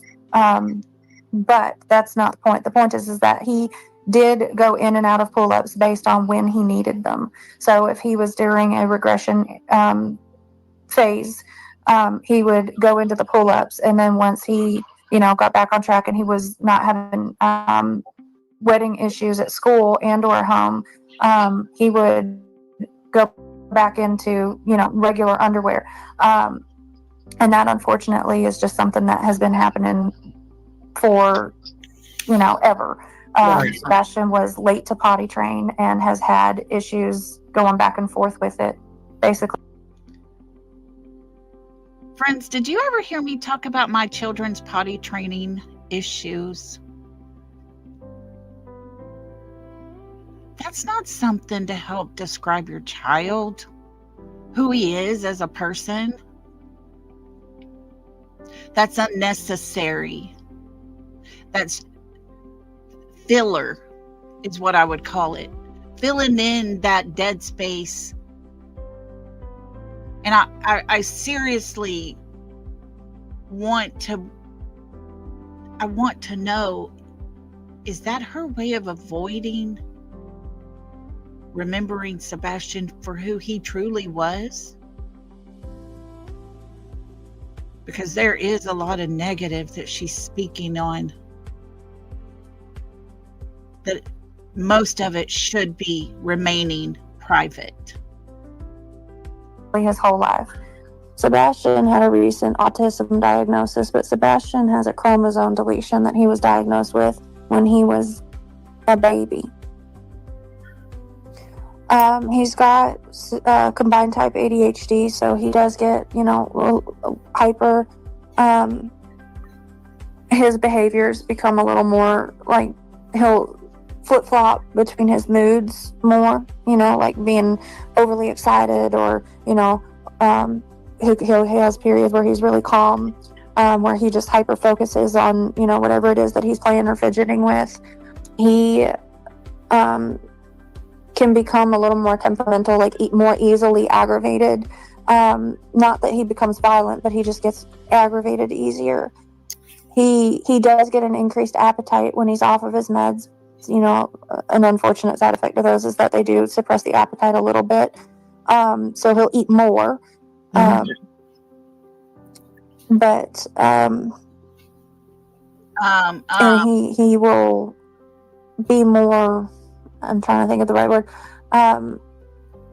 But that's not the point. The point is that he did go in and out of pull-ups based on when he needed them. So if he was during a regression phase, he would go into the pull-ups, and then once he, got back on track and he was not having wedding issues at school and or home, he would go back into, regular underwear. And that unfortunately is just something that has been happening for, ever. Sebastian was late to potty train and has had issues going back and forth with it, basically. Friends, did you ever hear me talk about my children's potty training issues? That's not something to help describe your child, who he is as a person. That's unnecessary. That's filler, is what I would call it. Filling in that dead space. And I seriously want to know, is that her way of avoiding remembering Sebastian for who he truly was? Because there is a lot of negative that she's speaking on, that most of it should be remaining private. His whole life. Sebastian had a recent autism diagnosis, but Sebastian has a chromosome deletion that he was diagnosed with when he was a baby. He's got combined type ADHD, so he does get, hyper. His behaviors become a little more like he'll flip flop between his moods more, you know, like being overly excited, or, you know, he has periods where he's really calm, where he just hyper focuses on, you know, whatever it is that he's playing or fidgeting with. He can become a little more temperamental, like more easily aggravated. Not that he becomes violent, but he just gets aggravated easier. He does get an increased appetite when he's off of his meds. You know, an unfortunate side effect of those is that they do suppress the appetite a little bit. So he'll eat more. But and he will be more, I'm trying to think of the right word,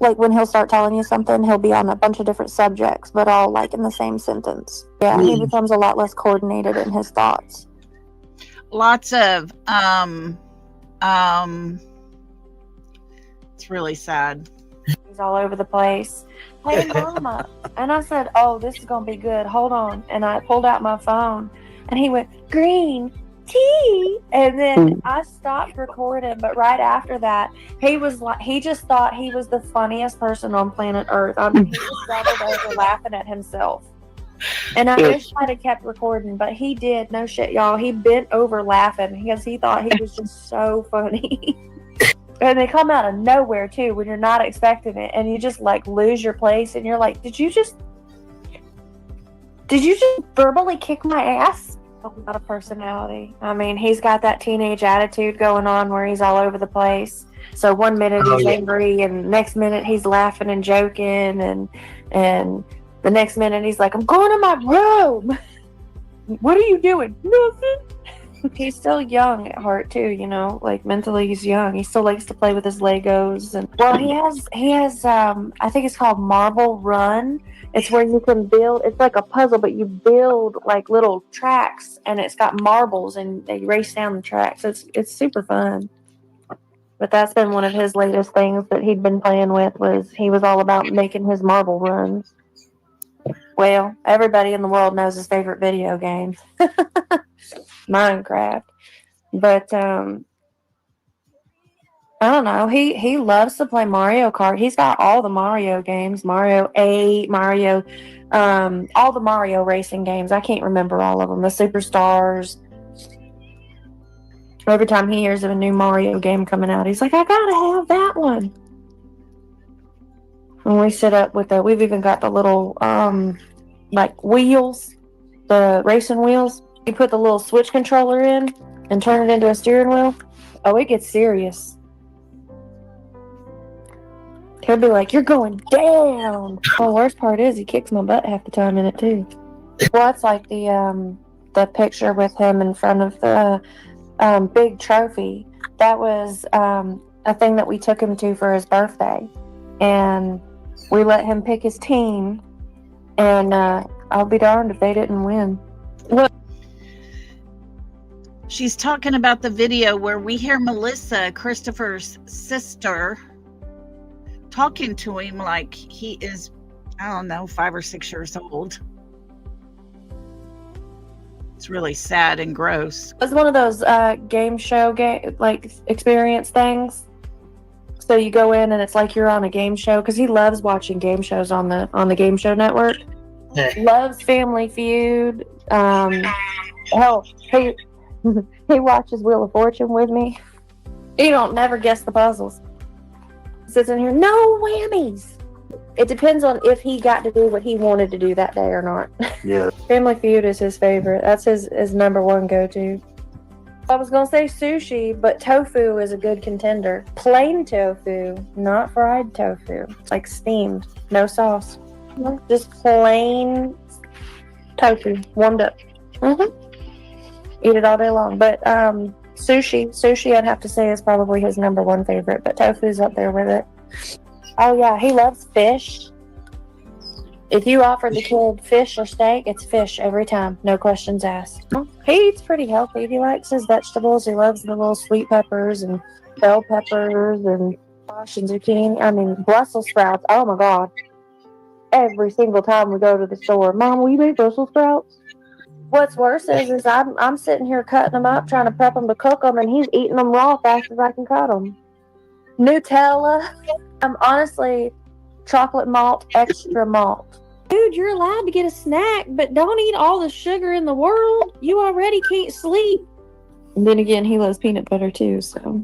like when he'll start telling you something, he'll be on a bunch of different subjects, but all like in the same sentence. Yeah, he becomes a lot less coordinated in his thoughts. Lots of it's really sad. He's all over the place. Hey, Mama. And I said, oh, this is going to be good. Hold on. And I pulled out my phone, and he went, green tea. And then I stopped recording, but right after that, he was like, he just thought he was the funniest person on planet Earth. I mean, he just doubled over laughing at himself. And I wish I'd have kept recording, but he did. No shit, y'all. He bent over laughing because he thought he was just so funny. And they come out of nowhere, too, when you're not expecting it. And you just, like, lose your place. And you're like, did you just verbally kick my ass? A lot of personality. I mean, he's got that teenage attitude going on where he's all over the place. So one minute he's angry, and next minute he's laughing and joking. And the next minute he's like, I'm going to my room. What are you doing? Nothing. He's still young at heart too, you know, like mentally he's young. He still likes to play with his Legos, and well, he has I think it's called Marble Run. It's where you can build, it's like a puzzle, but you build like little tracks, and it's got marbles, and they race down the tracks. It's super fun. But that's been one of his latest things that he'd been playing with, was he was all about making his marble runs. Well, everybody in the world knows his favorite video game. Minecraft. But I don't know, he loves to play Mario Kart. He's got all the Mario games, Mario 8, Mario, all the Mario racing games. I can't remember all of them. The Superstars. Every time he hears of a new Mario game coming out, he's like, I gotta have that one. And we sit up with we've even got the little like wheels, the racing wheels. You put the little Switch controller in and turn it into a steering wheel. Oh, it gets serious. He'll be like, you're going down. Well, the worst part is he kicks my butt half the time in it too. Well, it's like the picture with him in front of the big trophy. That was a thing that we took him to for his birthday. And we let him pick his team. And I'll be darned if they didn't win. Look. She's talking about the video where we hear Melissa, Christopher's sister, talking to him like he is, I don't know, 5 or 6 years old. It's really sad and gross. It's one of those game show like experience things. So you go in and it's like you're on a game show, because he loves watching game shows on the Game Show Network. Loves Family Feud. Hell, he watches Wheel of Fortune with me. He don't never guess the puzzles. Sits in here, no whammies. It depends on if he got to do what he wanted to do that day or not. Yeah. Family Feud is his favorite. That's his number one go-to. I was going to say sushi, but tofu is a good contender. Plain tofu, not fried tofu. Like steamed, no sauce. Just plain tofu, warmed up. Eat it all day long. But sushi I'd have to say is probably his number one favorite, but tofu's up there with it. Oh yeah, he loves fish. If you offer the kid fish or steak, it's fish every time, no questions asked. He eats pretty healthy. He likes his vegetables. He loves the little sweet peppers and bell peppers and squash and zucchini. I mean, Brussels sprouts. Oh my God. Every single time we go to the store, Mom, will you make Brussels sprouts? What's worse is I'm sitting here cutting them up, trying to prep them to cook them, and he's eating them raw fast as I can cut them. Nutella. Honestly, chocolate malt, extra malt. Dude, you're allowed to get a snack, but don't eat all the sugar in the world. You already can't sleep. And then again, he loves peanut butter too, so.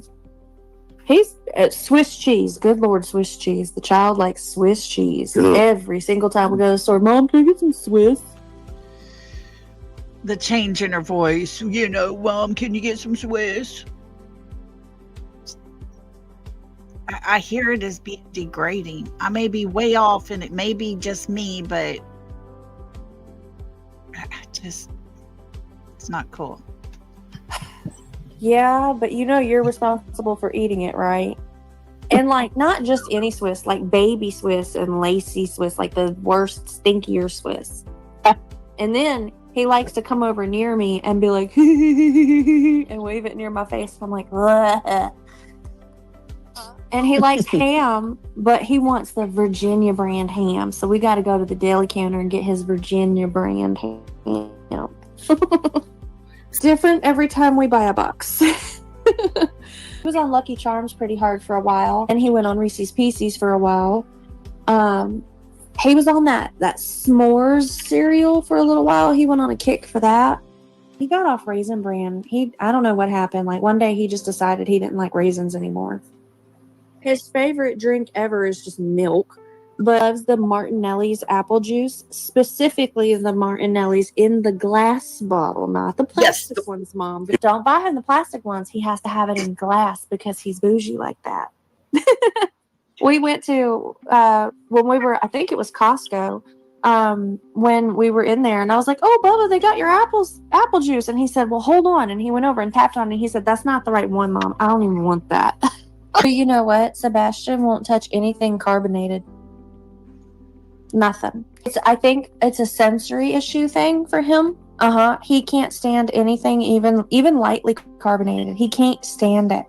He's Swiss cheese. Good Lord, Swiss cheese. The child likes Swiss cheese. Every single time we go to the store, Mom, can I get some Swiss? The change in her voice. You know, Mom, can you get some Swiss? I hear it as being degrading. I may be way off and it may be just me, but it's not cool. Yeah, but you know you're responsible for eating it, right? And like not just any Swiss, like baby Swiss and lacy Swiss, like the worst, stinkier Swiss. And then he likes to come over near me and be like, and wave it near my face. I'm like, ugh. And he likes ham, but he wants the Virginia brand ham. So we got to go to the deli counter and get his Virginia brand ham. It's different every time we buy a box. He was on Lucky Charms pretty hard for a while, and he went on Reese's Pieces for a while. He was on that s'mores cereal for a little while. He went on a kick for that. He got off Raisin Bran. I don't know what happened. Like one day he just decided he didn't like raisins anymore. His favorite drink ever is just milk, but loves the Martinelli's apple juice, specifically the Martinelli's in the glass bottle, not the plastic ones, Mom. But don't buy him the plastic ones. He has to have it in glass because he's bougie like that. We went to, when we were, I think it was Costco, when we were in there, and I was like, oh, Bubba, they got your apple juice. And he said, well, hold on. And he went over and tapped on it. And he said, that's not the right one, Mom. I don't even want that. But you know what? Sebastian won't touch anything carbonated. Nothing. I think it's a sensory issue thing for him. He can't stand anything even lightly carbonated. He can't stand it.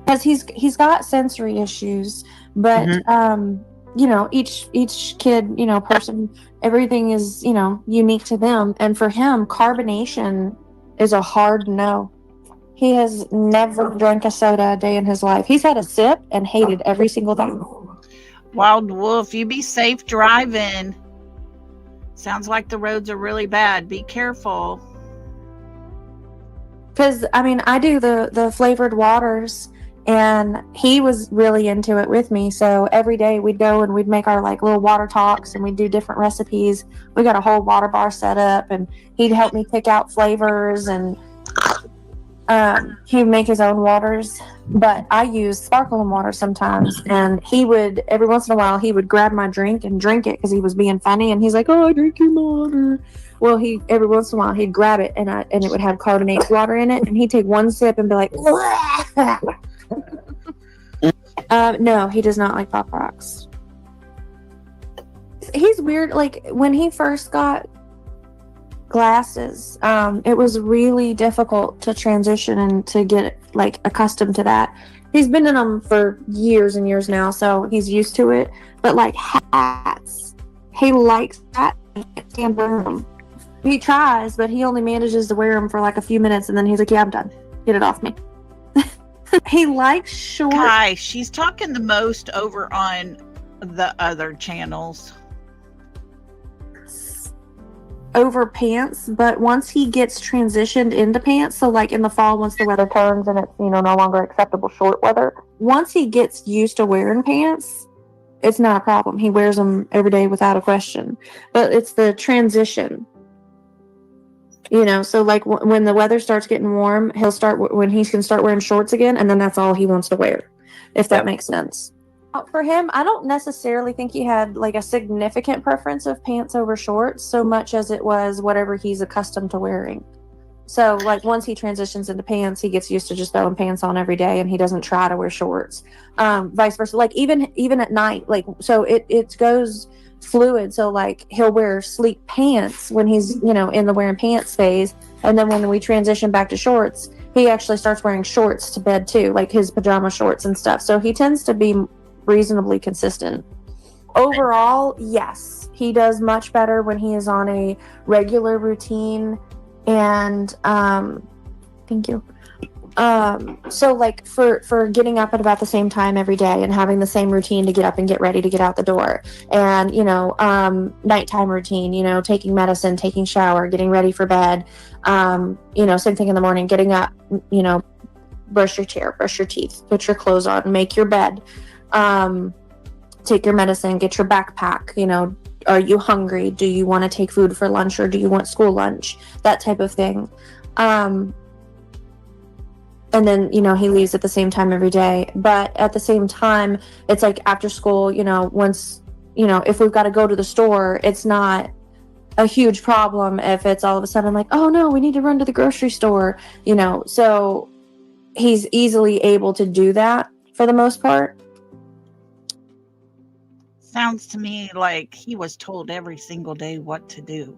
Because he's got sensory issues, but you know, each kid, you know, person, everything is, you know, unique to them. And for him, carbonation is a hard no. He has never drank a soda a day in his life. He's had a sip and hated every single thing. Wild Wolf, you be safe driving. Sounds like the roads are really bad. Be careful. Because, I mean, I do the flavored waters, and he was really into it with me. So every day we'd go and we'd make our like little water talks, and we'd do different recipes. We got a whole water bar set up, and he'd help me pick out flavors, and he'd make his own waters. But I use sparkling water sometimes, and he would, every once in a while, he would grab my drink and drink it because he was being funny, and he's like, oh, I drink your water. Well, every once in a while he'd grab it, and it would have carbonated water in it, and he'd take one sip and be like, no, he does not like Pop Rocks. He's weird. Like when he first got glasses, it was really difficult to transition and to get like accustomed to that. He's been in them for years and years now, so he's used to it. But like hats, he likes hats. He can't stand wearing them. He tries, but he only manages to wear them for like a few minutes, and then he's like, yeah, I'm done. Get it off me. He likes short. Hi, she's talking the most over on the other channels. Over pants, but once he gets transitioned into pants, so like in the fall, once the weather turns and it's, you know, no longer acceptable short weather, once he gets used to wearing pants, it's not a problem. He wears them every day without a question. But it's the transition, you know. So like when the weather starts getting warm, when he can start wearing shorts again, and then that's all he wants to wear, if that makes sense. For him, I don't necessarily think he had like a significant preference of pants over shorts so much as it was whatever he's accustomed to wearing. So like once he transitions into pants, he gets used to just throwing pants on every day, and he doesn't try to wear shorts. Vice versa. Like even at night, like, so it goes fluid. So like he'll wear sleek pants when he's, you know, in the wearing pants phase. And then when we transition back to shorts, he actually starts wearing shorts to bed too, like his pajama shorts and stuff. So he tends to be reasonably consistent. overall, yes, he does much better when he is on a regular routine. And thank you. So like for getting up at about the same time every day and having the same routine to get up and get ready to get out the door, and nighttime routine, taking medicine, taking shower, getting ready for bed, same thing in the morning, getting up, brush your hair, brush your teeth, put your clothes on, make your bed, take your medicine, get your backpack, are you hungry? Do you want to take food for lunch, or do you want school lunch? That type of thing. And then, he leaves at the same time every day. But at the same time, it's like after school, once, if we've got to go to the store, it's not a huge problem if it's all of a sudden like, oh no, we need to run to the grocery store, so he's easily able to do that for the most part. Sounds to me like he was told every single day what to do.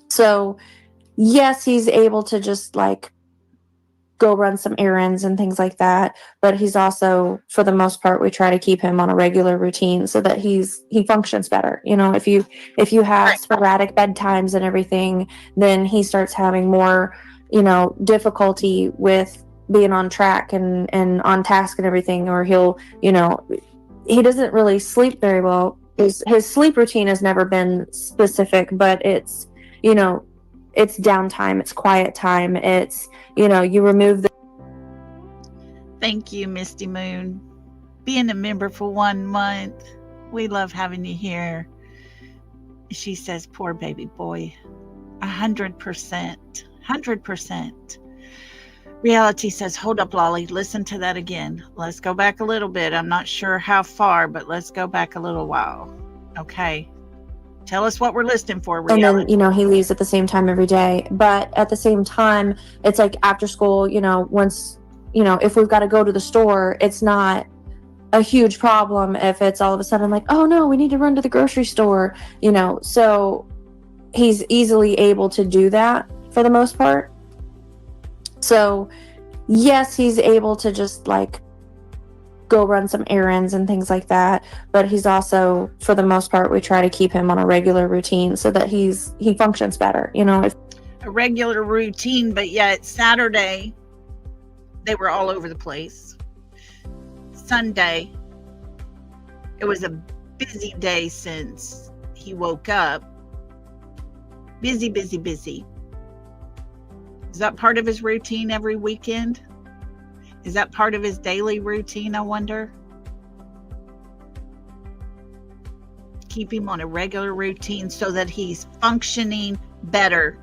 So, yes, he's able to just like go run some errands and things like that. But he's also, for the most part, we try to keep him on a regular routine so that he functions better. If you have sporadic bedtimes and everything, then he starts having more, difficulty with being on track and on task and everything, or he'll, he doesn't really sleep very well. His sleep routine has never been specific, but it's, it's downtime, it's quiet time, it's, you remove the... Thank you, Misty Moon. Being a member for 1 month, we love having you here. She says, poor baby boy. 100%. Reality says, hold up, Lolly. Listen to that again. Let's go back a little bit. I'm not sure how far, but let's go back a little while. Okay. Tell us what we're listening for, Reality. And then, he leaves at the same time every day. But at the same time, it's like after school, once, if we've got to go to the store, it's not a huge problem if it's all of a sudden like, oh no, we need to run to the grocery store, so he's easily able to do that for the most part. So, yes, he's able to just like go run some errands and things like that. But he's also, for the most part, we try to keep him on a regular routine so that he functions better. A regular routine, but yet Saturday, they were all over the place. Sunday, it was a busy day since he woke up. Busy. Is that part of his routine every weekend? Is that part of his daily routine, I wonder? Keep him on a regular routine so that he's functioning better.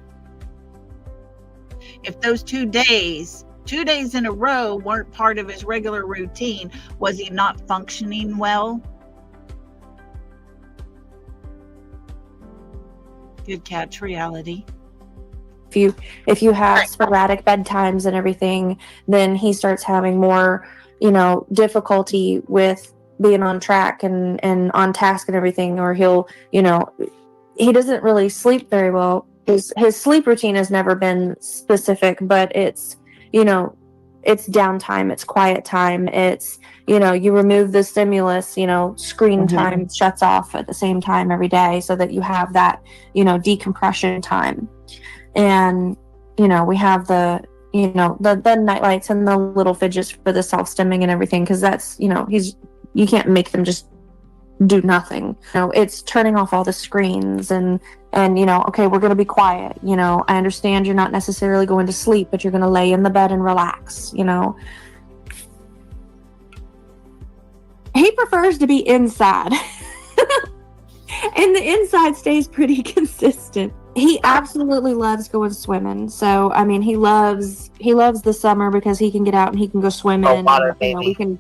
If those 2 days in a row weren't part of his regular routine, was he not functioning well? Good catch, Reality. If you have sporadic bedtimes and everything, then he starts having more, difficulty with being on track and on task and everything, or he'll, he doesn't really sleep very well. His sleep routine has never been specific, but it's, it's downtime, it's quiet time, it's, you remove the stimulus, screen time shuts off at the same time every day so that you have that, decompression time. And, we have the night lights and the little fidgets for the self-stimming and everything, because that's, you can't make them just do nothing. It's turning off all the screens and okay, we're going to be quiet. I understand you're not necessarily going to sleep, but you're going to lay in the bed and relax, He prefers to be inside. And the inside stays pretty consistent. He absolutely loves going swimming. So, he loves the summer because he can get out and he can go swimming. Water, we can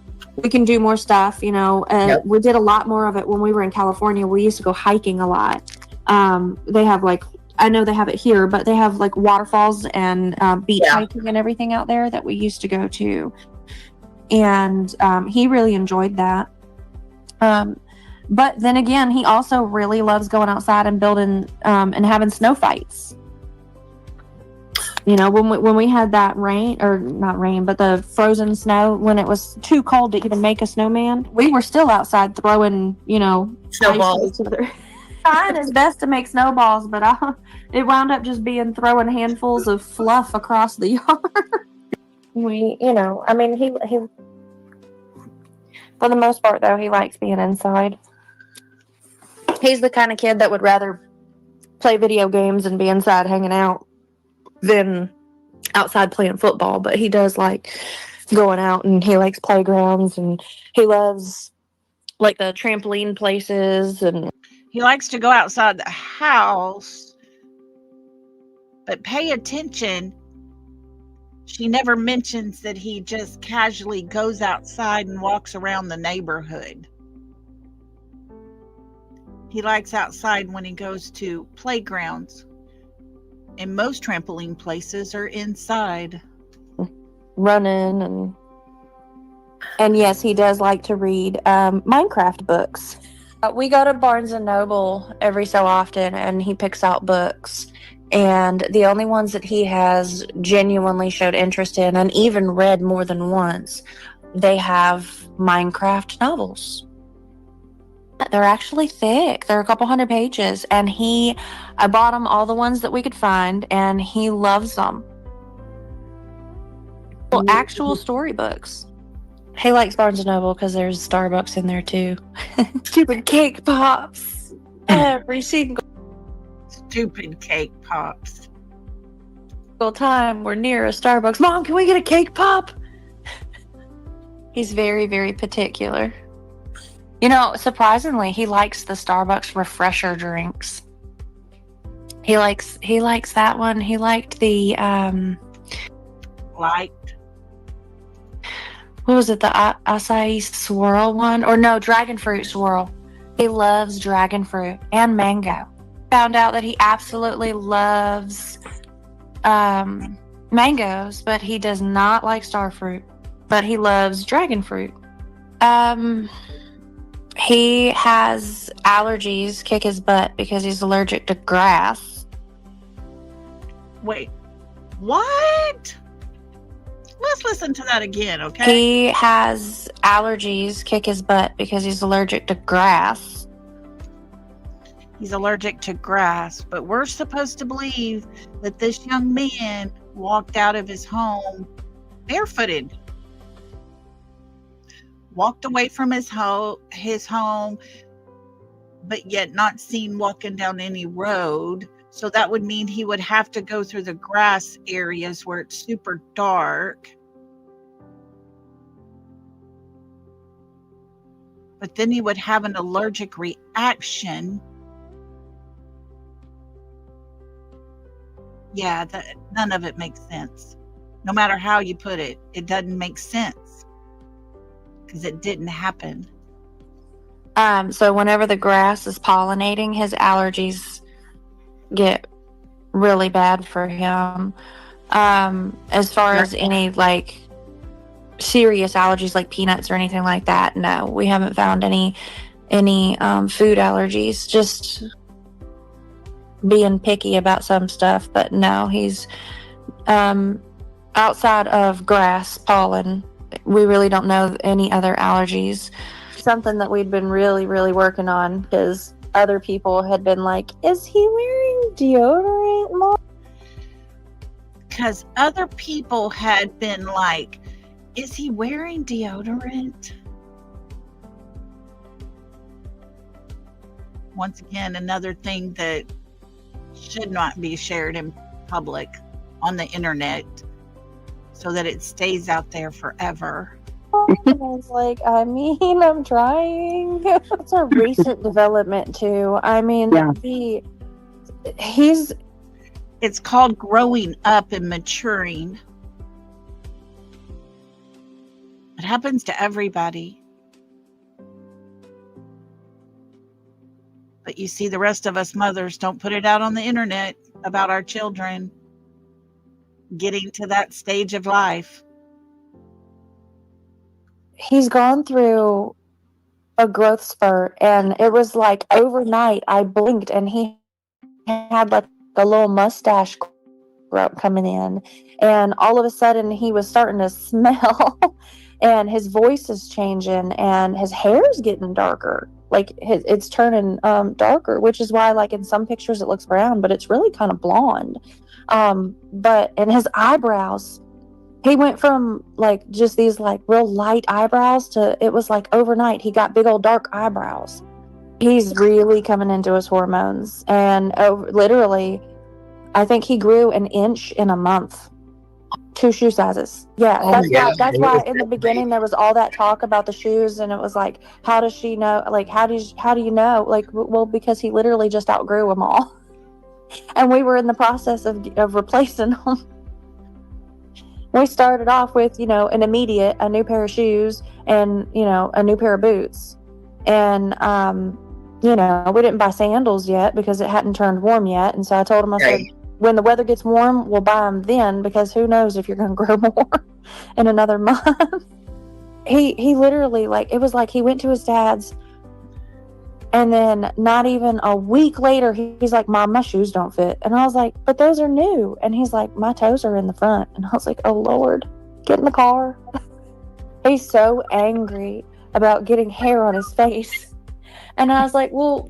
do more stuff, Yep. We did a lot more of it when we were in California. We used to go hiking a lot. They have I know they have it here, but they have waterfalls and beach hiking and everything out there that we used to go to. And he really enjoyed that. But then again, he also really loves going outside and building and having snow fights. You know, when we had that rain, or not rain, but the frozen snow, when it was too cold to even make a snowman, we were still outside throwing, you know, Snowballs. ice at each other. Trying his best to make snowballs, but it wound up just being throwing handfuls of fluff across the yard. I mean, he for the most part, though, he likes being inside. He's the kind of kid that would rather play video games and be inside hanging out than outside playing football, but he does like going out, and he likes playgrounds, and he loves like the trampoline places, and He likes to go outside the house, but pay attention. She never mentions that he just casually goes outside and walks around the neighborhood. He likes outside when he goes to playgrounds. And most trampoline places are inside. running, and yes, he does like to read Minecraft books. We go to Barnes and Noble every so often, and he picks out books. And the only ones that he has genuinely showed interest in, and even read more than once, they have Minecraft novels. They're actually thick. They're a couple hundred pages, and I bought him all the ones that we could find, and he loves them. Well, actual storybooks. He likes Barnes and Noble because there's Starbucks in there too. Stupid cake pops. Every single Stupid cake pops. time we're near a Starbucks. Mom, can we get a cake pop? He's very, very particular. You know, surprisingly, he likes the Starbucks refresher drinks. He likes that one. He liked the Liked. what was it? The acai swirl one, or no, dragon fruit swirl. He loves dragon fruit and mango. Found out that he absolutely loves mangoes, but he does not like star fruit. But he loves dragon fruit. He has allergies, kick his butt, because he's allergic to grass. Wait, what? Let's listen to that again, okay? He has allergies, kick his butt, because he's allergic to grass. He's allergic to grass, but we're supposed to believe that this young man walked out of his home barefooted. Walked away from his home, but yet not seen walking down any road. So that would mean he would have to go through the grass areas where it's super dark. But then he would have an allergic reaction. Yeah, none of it makes sense. No matter how you put it, it doesn't make sense. Because it didn't happen. So whenever the grass is pollinating, his allergies get really bad for him. As far as any like serious allergies like peanuts or anything like that, no, we haven't found any food allergies. Just being picky about some stuff, but no, he's outside of grass pollen. We really don't know any other allergies. Something that we'd been really, really working on, because other people had been like, is he wearing deodorant, Mom? Because other people had been like, is he wearing deodorant? Once again, another thing that should not be shared in public on the internet, so that it stays out there forever. I was like, I mean, I'm trying. It's a recent development too. I mean, It's called growing up and maturing. It happens to everybody. But you see, the rest of us mothers don't put it out on the internet about our children getting to that stage of life. he's gone through a growth spurt, and it was like overnight I blinked and he had like a little mustache coming in, and all of a sudden he was starting to smell, and his voice is changing, and his hair is getting darker. Like it's turning darker, which is why, like, in some pictures it looks brown, but it's really kind of blonde. And his eyebrows, he went from like just these like real light eyebrows to, it was like overnight he got big old dark eyebrows. He's really coming into his hormones, and literally, I think he grew an inch in a month. 2 shoe sizes. Yeah, that's why in the beginning there was all that talk about the shoes, and it was like, how does she know? Like, how do you know? Like, well, because he literally just outgrew them all, and we were in the process of replacing them. We started off with, a new pair of shoes and, a new pair of boots. And, we didn't buy sandals yet because it hadn't turned warm yet. And so I told him, I said, when the weather gets warm, we'll buy them then, because who knows if you're going to grow more in another month. He literally, like, it was like he went to his dad's, and then not even a week later, he's like, Mom, my shoes don't fit. And I was like, but those are new. And he's like, my toes are in the front. And I was like, oh, Lord, get in the car. He's so angry about getting hair on his face. And I was like, well,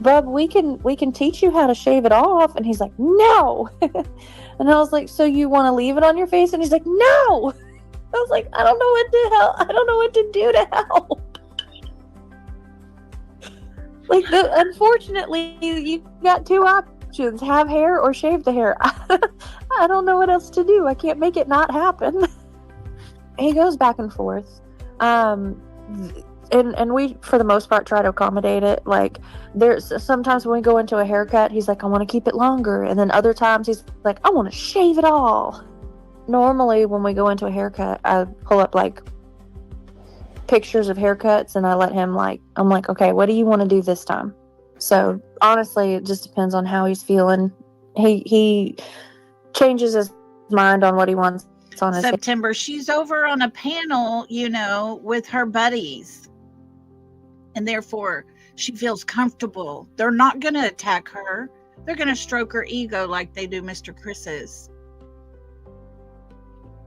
bub, we can teach you how to shave it off. And he's like, no. And I was like, so you want to leave it on your face? And he's like, no. I was like, I don't know what to do to help. Like, unfortunately, you got 2 options: have hair or shave the hair. I don't know what else to do. I can't make it not happen. He goes back and forth. And we, for the most part, try to accommodate it. Like, there's sometimes when we go into a haircut, he's like, I want to keep it longer. And then other times he's like, I want to shave it all. Normally, when we go into a haircut, I pull up, like, pictures of haircuts, and I let him, like, I'm like, okay, what do you want to do this time? So honestly, it just depends on how he's feeling. He changes his mind on what he wants on his September. She's over on a panel, with her buddies, and therefore she feels comfortable. They're not going to attack her. They're going to stroke her ego like they do Mr. Chris's.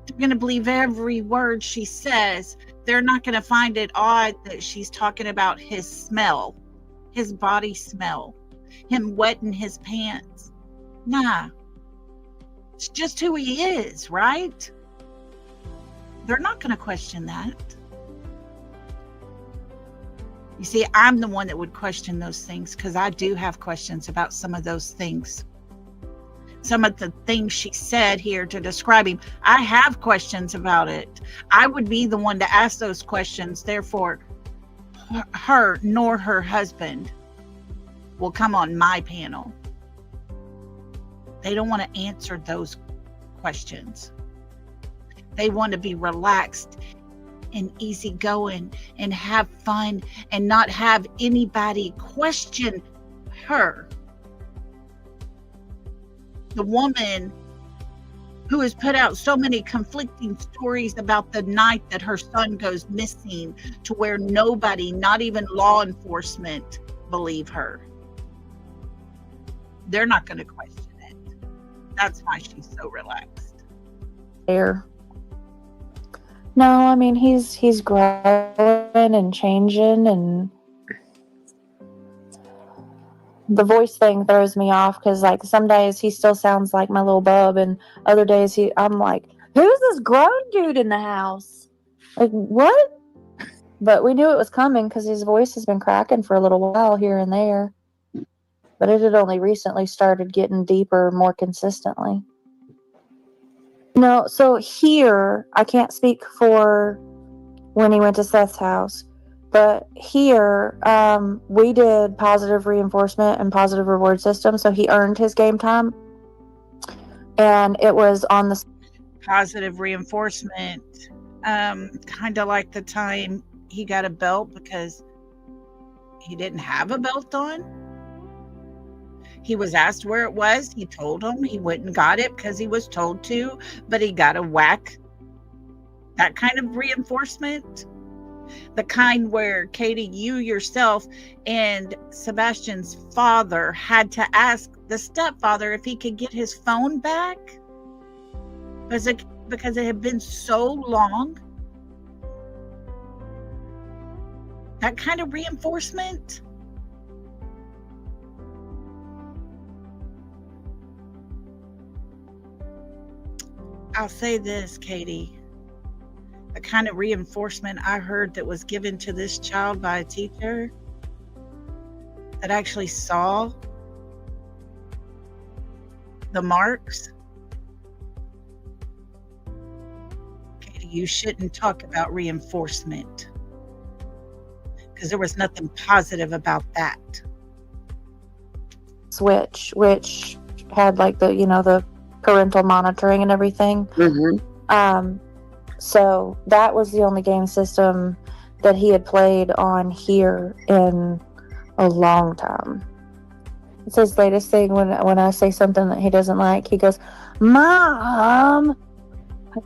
They're going to believe every word she says. They're not going to find it odd that she's talking about his smell, his body smell, him wetting his pants. Nah. It's just who he is, right? They're not going to question that. You see, I'm the one that would question those things, because I do have questions about some of those things. Some of the things she said here to describe him, I have questions about it. I would be the one to ask those questions. Therefore, her nor her husband will come on my panel. They don't want to answer those questions. They want to be relaxed and easygoing and have fun and not have anybody question her. The woman who has put out so many conflicting stories about the night that her son goes missing, to where nobody, not even law enforcement, believe her. They're not going to question it. That's why she's so relaxed. There. No, I mean, he's growing and changing, and the voice thing throws me off, because, like, some days he still sounds like my little bub, and other days I'm like, who's this grown dude in the house? Like, what? But we knew it was coming, because his voice has been cracking for a little while here and there. But it had only recently started getting deeper more consistently. No, so here, I can't speak for when he went to Seth's house, but here, we did positive reinforcement and positive reward system, so he earned his game time. And it was on the positive reinforcement, kind of like the time he got a belt because he didn't have a belt on. He was asked where it was. He told him. He went and got it because he was told to, but he got a whack. That kind of reinforcement. The kind where, Katie, you yourself and Sebastian's father had to ask the stepfather if he could get his phone back because it had been so long. That kind of reinforcement. I'll say this, Katie. The kind of reinforcement I heard that was given to this child by a teacher that actually saw the marks. Katie, you shouldn't talk about reinforcement because there was nothing positive about that. Switch, which had like the, you know, the parental monitoring and everything. So that was the only game system that he had played on here in a long time. It's his latest thing. When I say something that he doesn't like, he goes, "Mom,"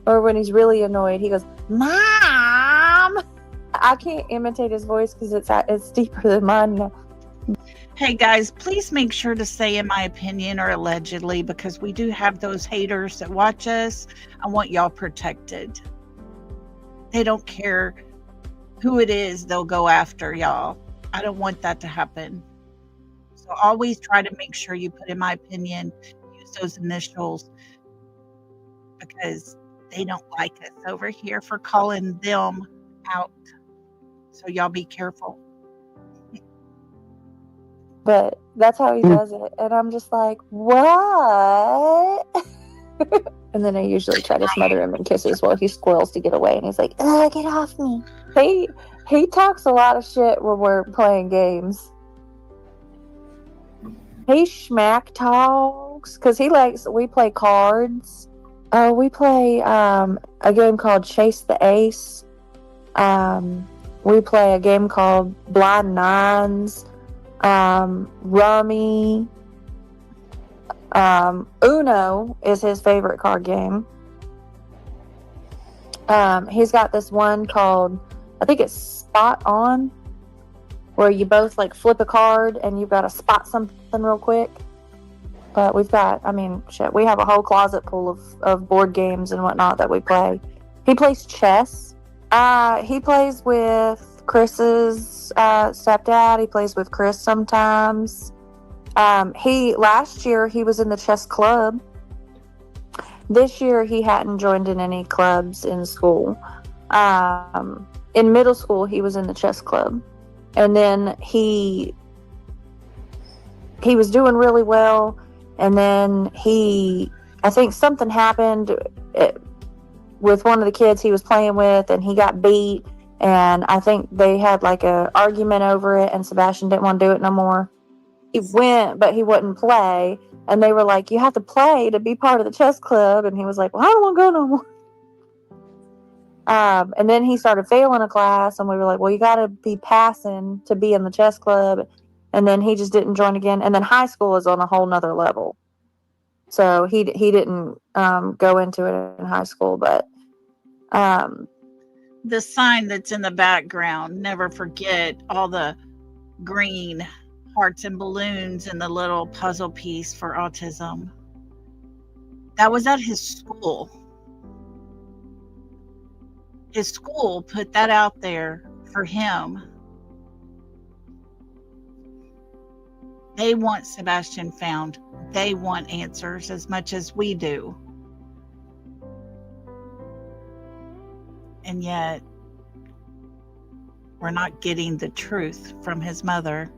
or when he's really annoyed, he goes, "Mom." I can't imitate his voice because it's deeper than mine now. Hey guys, please make sure to say "in my opinion" or "allegedly," because we do have those haters that watch us. I want y'all protected. They don't care who it is, they'll go after y'all. I don't want that to happen. So always try to make sure you put "in my opinion," use those initials, because they don't like us over here for calling them out. So y'all be careful. But that's how he does it. And I'm just like, what? And then I usually try to smother him in kisses while he squirrels to get away. And he's like, get off me. He talks a lot of shit when we're playing games. He schmack talks because we play cards. We play a game called Chase the Ace. We play a game called Blind Nines. Rummy. Uno is his favorite card game. He's got this one called, I think it's Spot On, where you both like flip a card and you've got to spot something real quick. But we have a whole closet full of board games and whatnot that we play. He plays chess. He plays with Chris's stepdad. He plays with Chris sometimes. Last year he was in the chess club. This year he hadn't joined in any clubs in school. In middle school he was in the chess club, and then he was doing really well, and then I think something happened with one of the kids he was playing with, and he got beat, and I think they had like a argument over it, and Sebastian didn't want to do it no more. He went, but he wouldn't play, and they were like, "You have to play to be part of the chess club," and he was like, "Well, I don't want to go no more." And then he started failing a class, and we were like, "Well, you got to be passing to be in the chess club," and then he just didn't join again. And then high school is on a whole nother level, so he didn't go into it in high school. But the sign that's in the background, never forget all the green hearts and balloons and the little puzzle piece for autism. That was at his school. His school put that out there for him. They want Sebastian found. They want answers as much as we do. And yet, we're not getting the truth from his mother.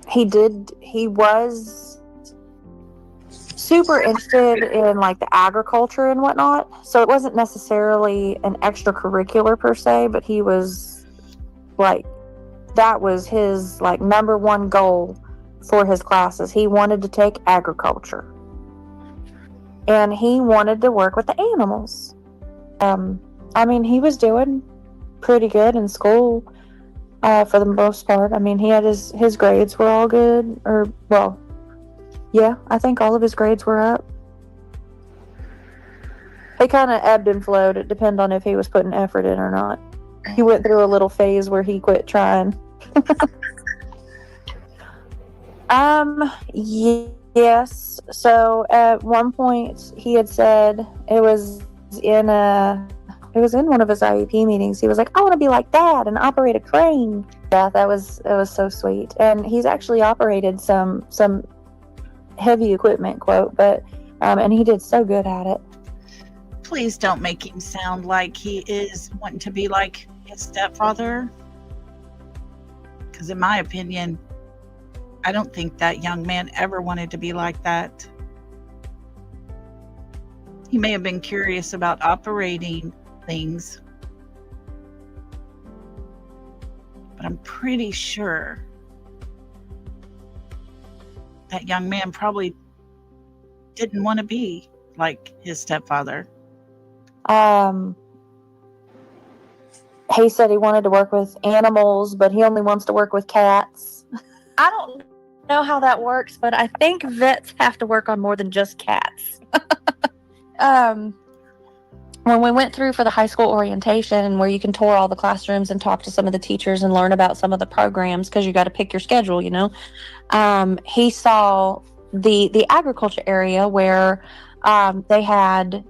He was super interested in like the agriculture and whatnot. So it wasn't necessarily an extracurricular per se, but he was like, that was his like number one goal for his classes. He wanted to take agriculture. And he wanted to work with the animals. He was doing pretty good in school. For the most part. He had his grades were all good, I think all of his grades were up. They kind of ebbed and flowed. It depended on if he was putting effort in or not. He went through a little phase where he quit trying. Yes. So at one point he had said it was in one of his IEP meetings. He was like, "I want to be like Dad and operate a crane." Yeah, it was so sweet. And he's actually operated some heavy equipment, but and he did so good at it. Please don't make him sound like he is wanting to be like his stepfather. Because in my opinion, I don't think that young man ever wanted to be like that. He may have been curious about operating things, but I'm pretty sure that young man probably didn't want to be like his stepfather. He said he wanted to work with animals, but he only wants to work with cats. I don't know how that works, but I think vets have to work on more than just cats. When we went through for the high school orientation, where you can tour all the classrooms and talk to some of the teachers and learn about some of the programs, because you got to pick your schedule, you know, he saw the agriculture area where they had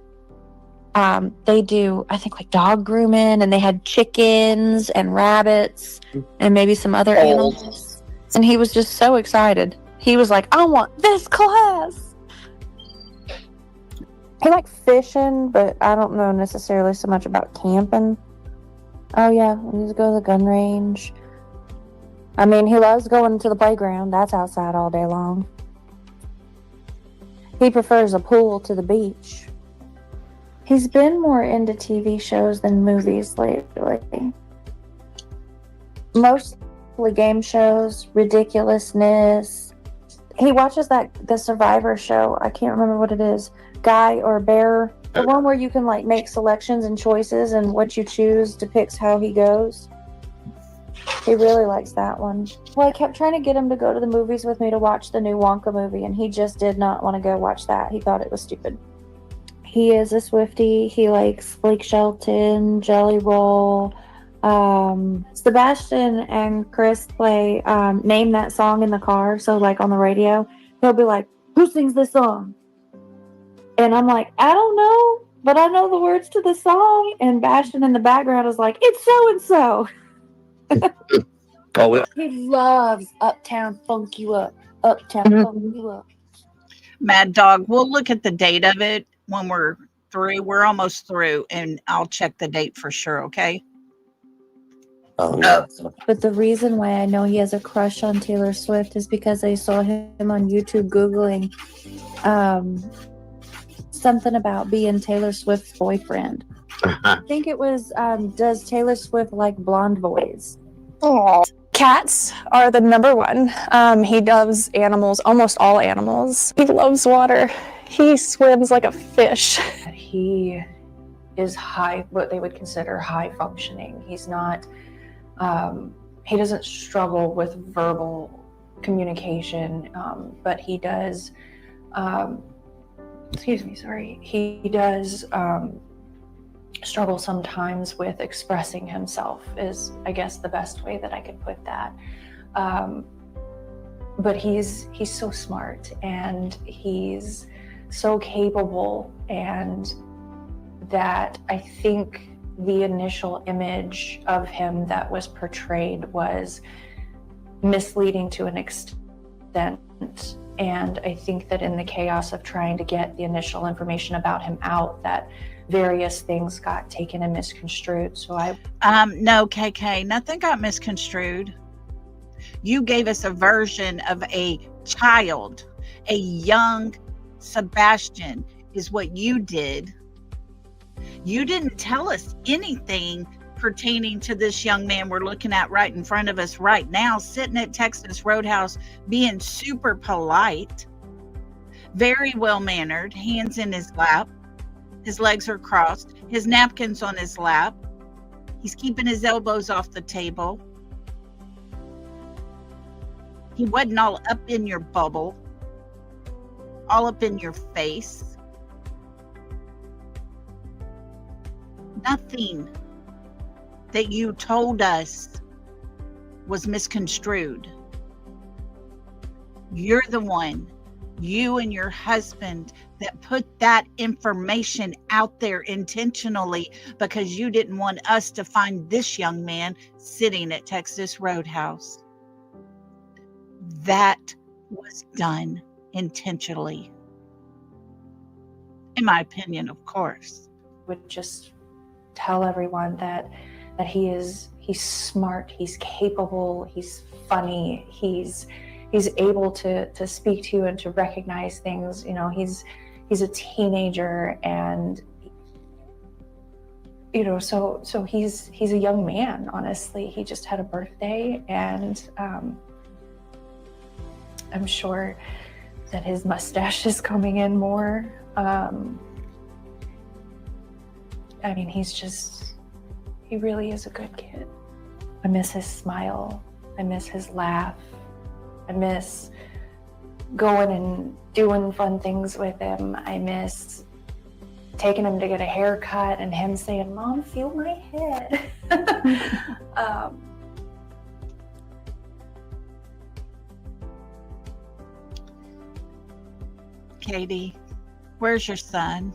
they do, I think, like dog grooming, and they had chickens and rabbits and maybe some other animals. And he was just so excited. He was like, "I want this class." He liked fishing, but I don't know necessarily so much about camping. Oh yeah, we need to go to the gun range. I mean, he loves going to the playground. That's outside all day long. He prefers a pool to the beach. He's been more into TV shows than movies lately. Mostly game shows, ridiculousness. He watches the Survivor show. I can't remember what it is. Guy or Bear. The one where you can like make selections and choices, and what you choose depicts how he goes. He really likes that one. Well, I kept trying to get him to go to the movies with me to watch the new Wonka movie, and he just did not want to go watch that. He thought it was stupid. He is a Swiftie. He likes Blake Shelton, Jelly Roll. Sebastian and Chris play Name That Song in the car. So like on the radio, he'll be like, "Who sings this song?" And I'm like, "I don't know, but I know the words to the song." And Bastion in the background is like, "It's so and so." He loves Uptown Funk You Up. Uptown Funk You Up. Mad Dog, we'll look at the date of it when we're through. We're almost through, and I'll check the date for sure, okay? But the reason why I know he has a crush on Taylor Swift is because I saw him on YouTube Googling something about being Taylor Swift's boyfriend. I think it was, does Taylor Swift like blonde boys? Oh, cats are the number one. He loves animals, almost all animals. He loves water. He swims like a fish. He is what they would consider high functioning. He's not, he doesn't struggle with verbal communication, but he does, he does struggle sometimes with expressing himself, is I guess the best way that I could put that. But he's so smart, and he's so capable, and that I think the initial image of him that was portrayed was misleading to an extent. And I think that in the chaos of trying to get the initial information about him out, that various things got taken and misconstrued. So no, KK, nothing got misconstrued. You gave us a version of a child, a young Sebastian is what you did. You didn't tell us anything pertaining to this young man we're looking at right in front of us right now, sitting at Texas Roadhouse, being super polite, very well-mannered, hands in his lap, his legs are crossed, his napkin's on his lap, he's keeping his elbows off the table. He wasn't all up in your bubble, all up in your face. Nothing that you told us was misconstrued. You're the one You and your husband that put that information out there intentionally because you didn't want us to find this young man sitting at Texas Roadhouse. That was done intentionally. In my opinion, of course. Would just tell everyone that he's smart, he's capable, he's funny, he's able to speak to you and to recognize things. You know, he's a teenager, and you know, so he's a young man. Honestly, he just had a birthday, and I'm sure that his mustache is coming in more. I mean, he really is a good kid. I miss his smile. I miss his laugh. I miss going and doing fun things with him. I miss taking him to get a haircut and him saying, "Mom, feel my head." Katie, where's your son?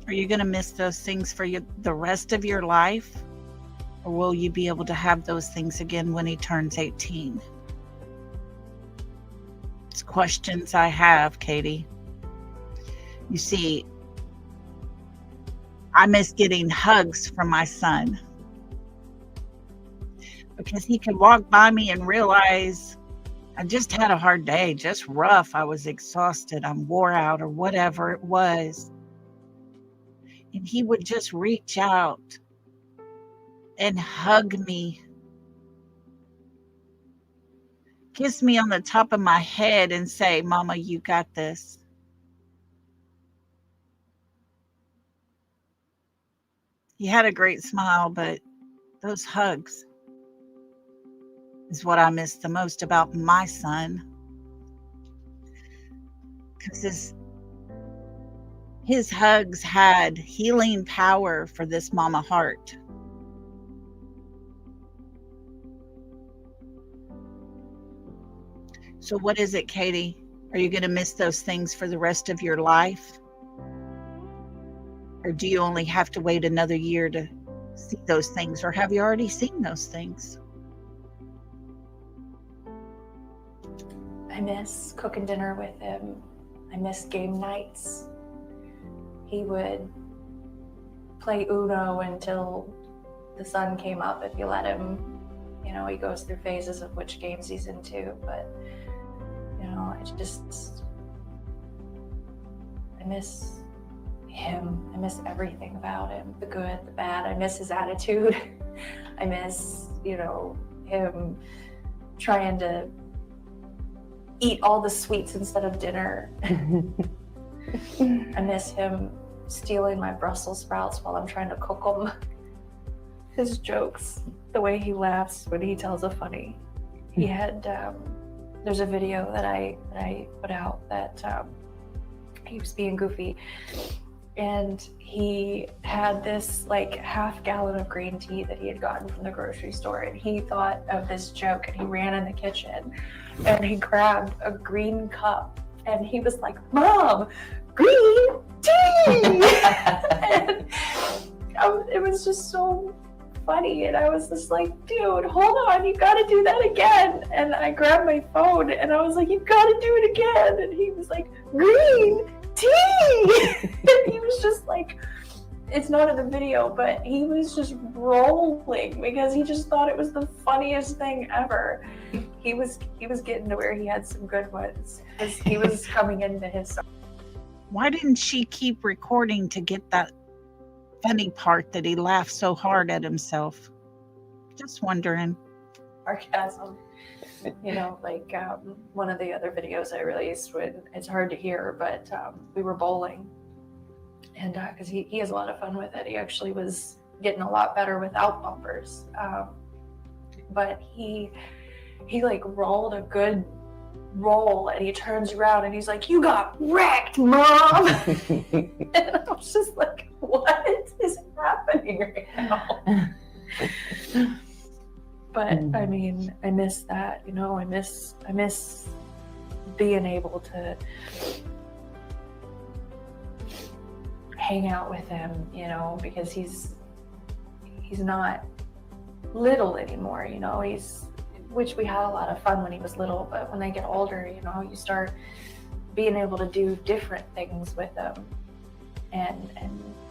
Are you going to miss those things for the rest of your life? Or will you be able to have those things again when he turns 18? It's questions I have, Katie. You see, I miss getting hugs from my son, because he could walk by me and realize I just had a hard day, just rough. I was exhausted, I'm wore out, or whatever it was. And he would just reach out and hug me, kiss me on the top of my head and say, "Mama, you got this." He had a great smile, but those hugs is what I miss the most about my son. Because his hugs had healing power for this mama heart. So what is it, Katie? Are you going to miss those things for the rest of your life? Or do you only have to wait another year to see those things? Or have you already seen those things? I miss cooking dinner with him. I miss game nights. He would play Uno until the sun came up if you let him. You know, he goes through phases of which games he's into, but you know, I miss him. I miss everything about him, the good, the bad. I miss his attitude. I miss, you know, him trying to eat all the sweets instead of dinner. I miss him stealing my Brussels sprouts while I'm trying to cook them. His jokes, the way he laughs when he tells a funny. He had, there's a video that I put out that he was being goofy, and he had this like half gallon of green tea that he had gotten from the grocery store, and he thought of this joke, and he ran in the kitchen and he grabbed a green cup and he was like, "Mom, green tea!" And it was just so funny, and I was just like, "Dude, hold on, you gotta do that again." And I grabbed my phone and I was like, "You gotta do it again." And he was like, "Green tea!" And he was just like, it's not in the video, but he was just rolling because he just thought it was the funniest thing ever. He was getting to where he had some good ones as he was coming into his song. Why didn't she keep recording to get that funny part that he laughed so hard at himself? Just wondering. Sarcasm. You know, like one of the other videos I released, when it's hard to hear, but we were bowling, and because he has a lot of fun with it. He actually was getting a lot better without bumpers, but he like rolled a good roll, and he turns around and he's like, "You got wrecked, Mom." And I was just like, what is happening right now? But I mean, I miss that, you know, I miss being able to hang out with him, you know, because he's not little anymore, you know, which we had a lot of fun when he was little, but when they get older, you know, you start being able to do different things with them. And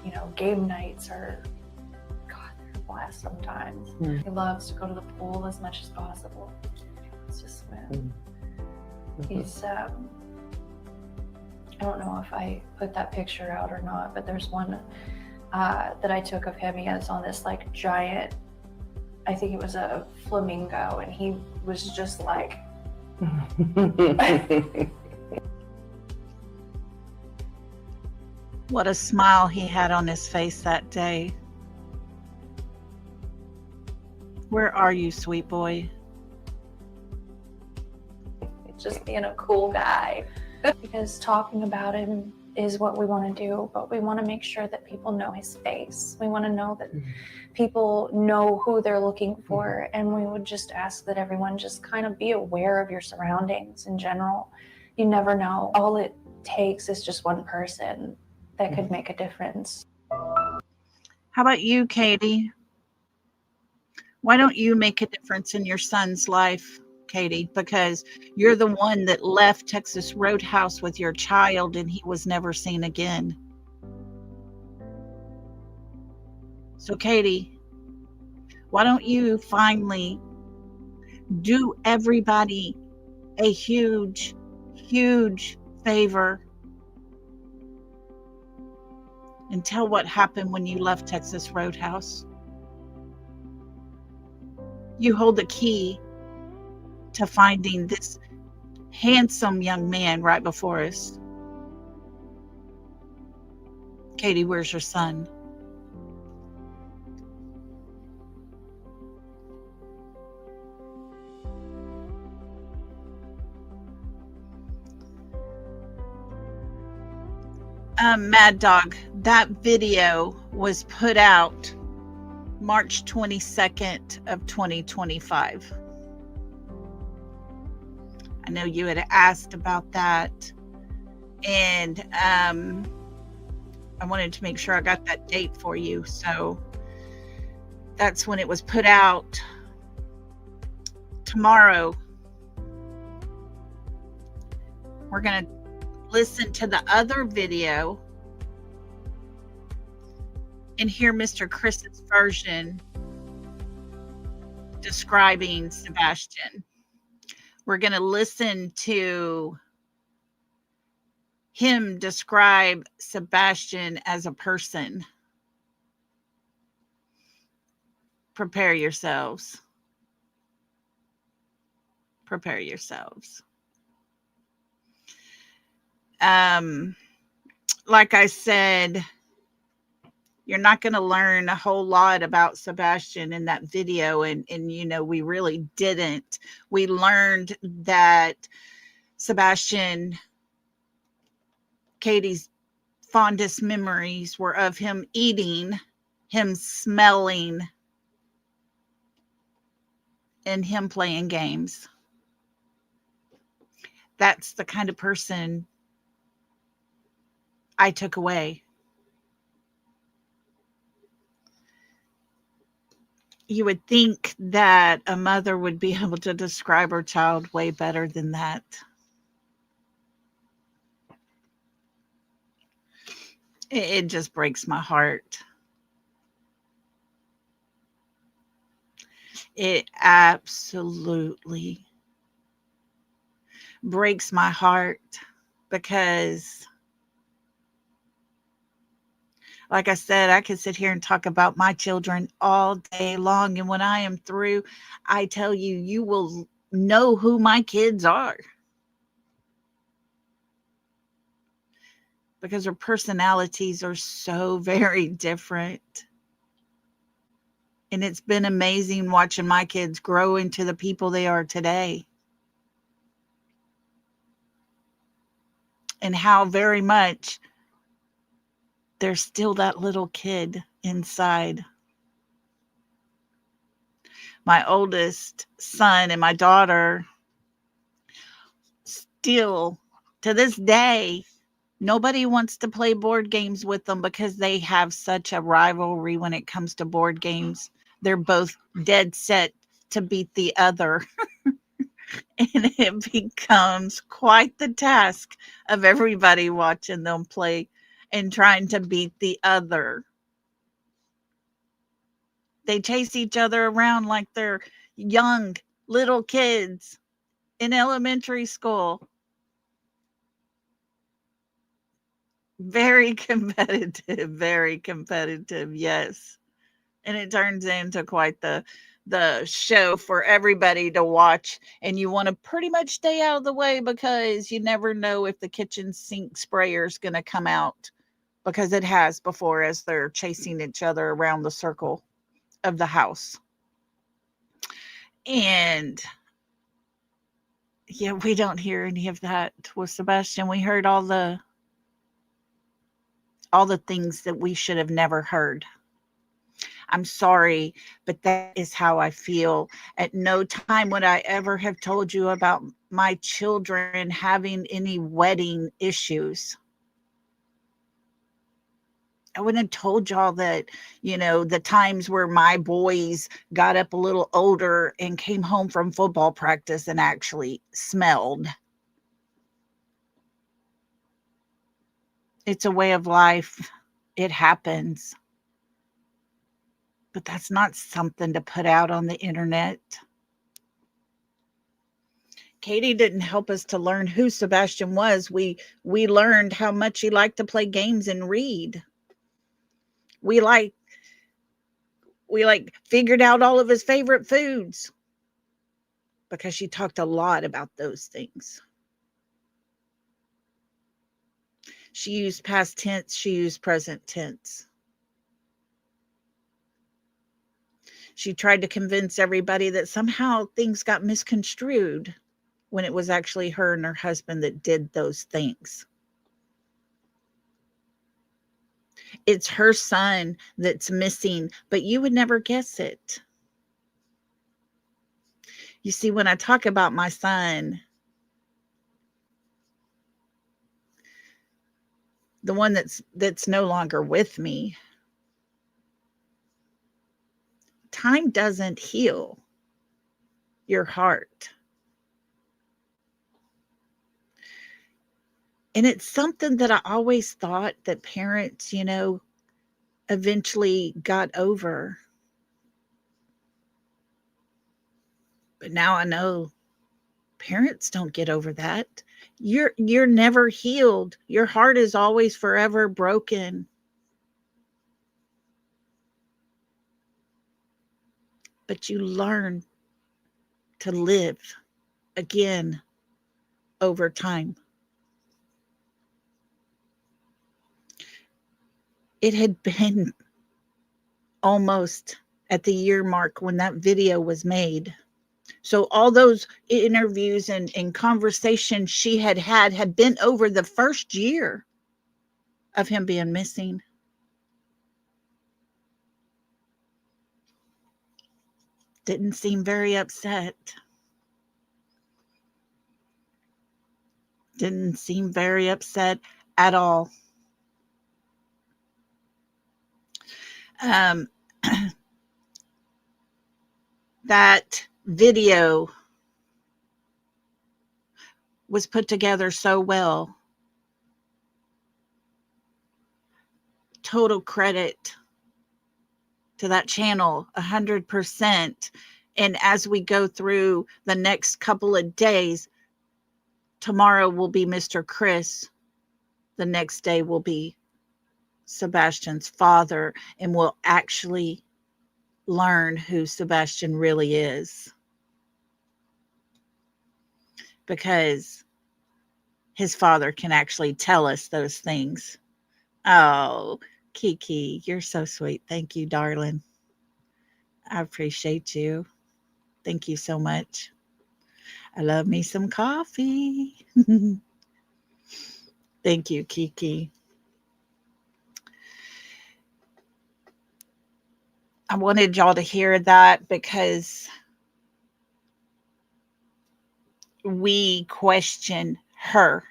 you know, game nights are, God, they're a blast sometimes. He loves to go to the pool as much as possible. He wants to swim. He's, I don't know if I put that picture out or not, but there's one that I took of him. He has on this like giant, I think it was a flamingo, and he was just like, What a smile he had on his face that day. Where are you, sweet boy? just being a cool guy. Because talking about him is what we want to do, but we want to make sure that people know his face. We want to know that people know who they're looking for, and we would just ask that everyone just kind of be aware of your surroundings in general. You never know. All it takes is just one person that could make a difference. How about you, Katie? Why don't you make a difference in your son's life, Katie? Because you're the one that left Texas Roadhouse with your child and he was never seen again. So, Katie, why don't you finally do everybody a huge, huge favor and tell what happened when you left Texas Roadhouse? You hold the key to finding this handsome young man right before us. Katie, where's your son? Mad Dog, that video was put out March 22nd of 2025. I know you had asked about that, and I wanted to make sure I got that date for you. So that's when it was put out. Tomorrow, we're going to listen to the other video and hear Mr. Chris's version describing Sebastian. We're going to listen to him describe Sebastian as a person. Prepare yourselves. Prepare yourselves. Like I said, you're not going to learn a whole lot about Sebastian in that video. And you know, we really didn't. We learned that Sebastian, Katie's fondest memories were of him eating, him smelling, and him playing games. That's the kind of person I took away. You would think that a mother would be able to describe her child way better than that. It just breaks my heart. It absolutely breaks my heart because, like I said, I could sit here and talk about my children all day long. And when I am through, I tell you, you will know who my kids are. Because their personalities are so very different. And it's been amazing watching my kids grow into the people they are today. And how very much there's still that little kid inside. my oldest son and my daughter, still to this day, nobody wants to play board games with them because they have such a rivalry when it comes to board games. They're both dead set to beat the other. And it becomes quite the task of everybody watching them play and trying to beat the other. They chase each other around like they're young little kids in elementary school. Very competitive, yes. And it turns into quite the show for everybody to watch, and you want to pretty much stay out of the way because you never know if the kitchen sink sprayer is going to come out, because it has before, as they're chasing each other around the circle of the house. And yeah, we don't hear any of that with Sebastian. We heard all the things that we should have never heard. I'm sorry, but that is how I feel. At no time would I ever have told you about my children having any wedding issues. I wouldn't have told y'all that, the times where my boys got up a little older and came home from football practice and actually smelled. It's a way of life. It happens. But that's not something to put out on the internet. Katie didn't help us to learn who Sebastian was. We learned how much he liked to play games and read. We figured out all of his favorite foods because she talked a lot about those things. She used past tense, she used present tense. She tried to convince everybody that somehow things got misconstrued when it was actually her and her husband that did those things. It's her son that's missing, but you would never guess it. You see, when I talk about my son, the one that's no longer with me, time doesn't heal your heart. And it's something that I always thought that parents, eventually got over. But now I know parents don't get over that. You're never healed. Your heart is always forever broken. But you learn to live again over time. It had been almost at the year mark when that video was made. So all those interviews and conversations she had been over the first year of him being missing. Didn't seem very upset. Didn't seem very upset at all. That video was put together so well. Total credit to that channel, 100%. And as we go through the next couple of days, tomorrow will be Mr. Chris. The next day will be Sebastian's father, and we'll actually learn who Sebastian really is. Because his father can actually tell us those things. Oh, Kiki, you're so sweet. Thank you, darling. I appreciate you. Thank you so much. I love me some coffee. Thank you, Kiki. I wanted y'all to hear that because we question her.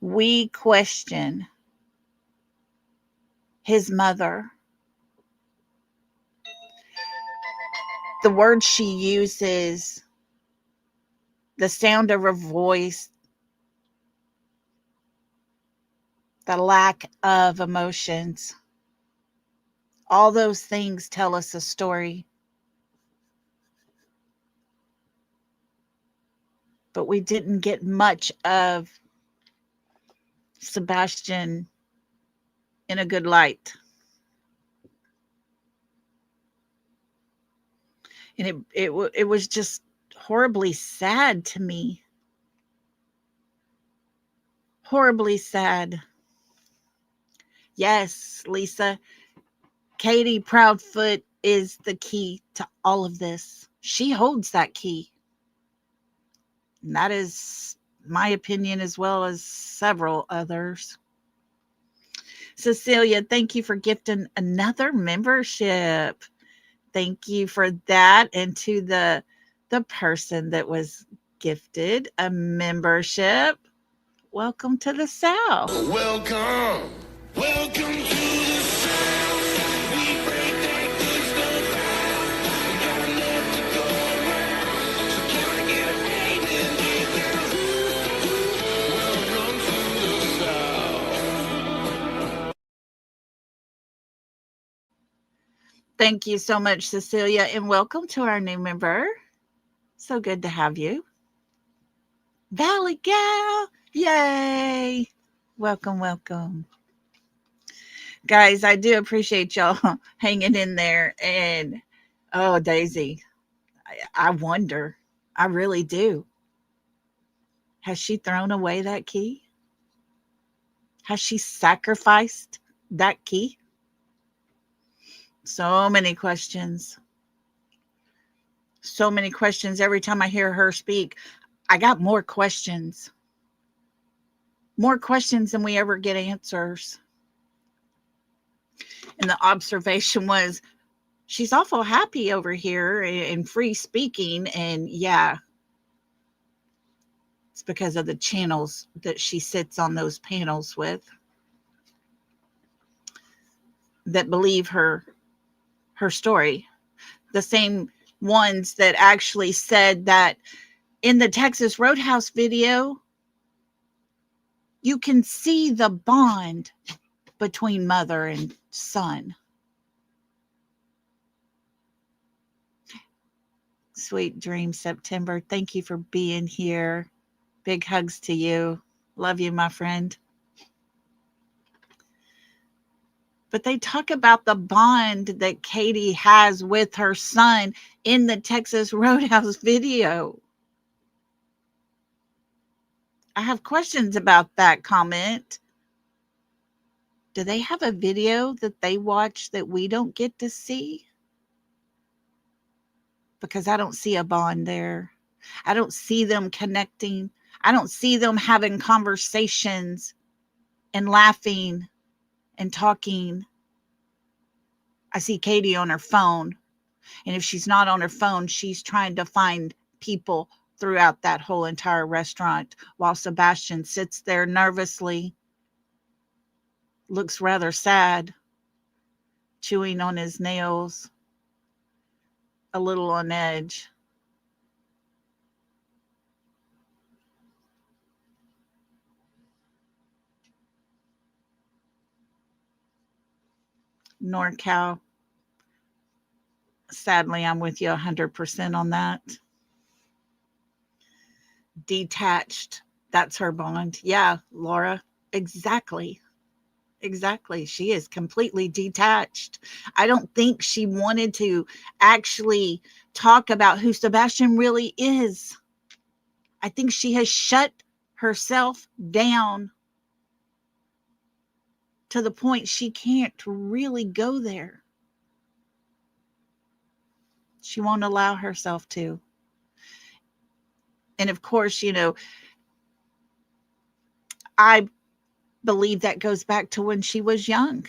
We question his mother. The word she uses, the sound of her voice, the lack of emotions, all those things tell us a story. But we didn't get much of Sebastian in a good light. And it was just horribly sad to me. Horribly sad. Yes, Lisa, Katie Proudfoot is the key to all of this. She holds that key. And that is my opinion as well as several others. Cecilia, thank you for gifting another membership. Thank you for that. And to the person that was gifted a membership, welcome to the South. Welcome. Welcome to the South. We break that good stuff out. We got enough to go around. So can I get a amen? Welcome to the South. Thank you so much, Cecilia, and welcome to our new member. So good to have you. Valley Gal, yay! Welcome, welcome. Guys, I do appreciate y'all hanging in there. And, oh, Daisy, I wonder, I really do. Has she thrown away that key? Has she sacrificed that key? So many questions. So many questions. Every time I hear her speak, I got more questions. More questions than we ever get answers. And the observation was, she's awful happy over here and free speaking. And yeah, it's because of the channels that she sits on those panels with that believe her story. The same ones that actually said that in the Texas Roadhouse video, you can see the bond between mother and son. Sweet dream, September. Thank you for being here. Big hugs to you. Love you, my friend. But they talk about the bond that Katie has with her son in the Texas Roadhouse video. I have questions about that comment. Do they have a video that they watch that we don't get to see? Because I don't see a bond there. I don't see them connecting. I don't see them having conversations and laughing and talking. I see Katie on her phone. And if she's not on her phone, she's trying to find people throughout that whole entire restaurant while Sebastian sits there nervously, looks rather sad, chewing on his nails, a little on edge. NorCal, sadly, I'm with you 100% on that. Detached, that's her bond. Yeah, Laura, exactly. Exactly. She is completely detached. I don't think she wanted to actually talk about who Sebastian really is. I think she has shut herself down to the point she can't really go there. She won't allow herself to. And of course, I believe that goes back to when she was young.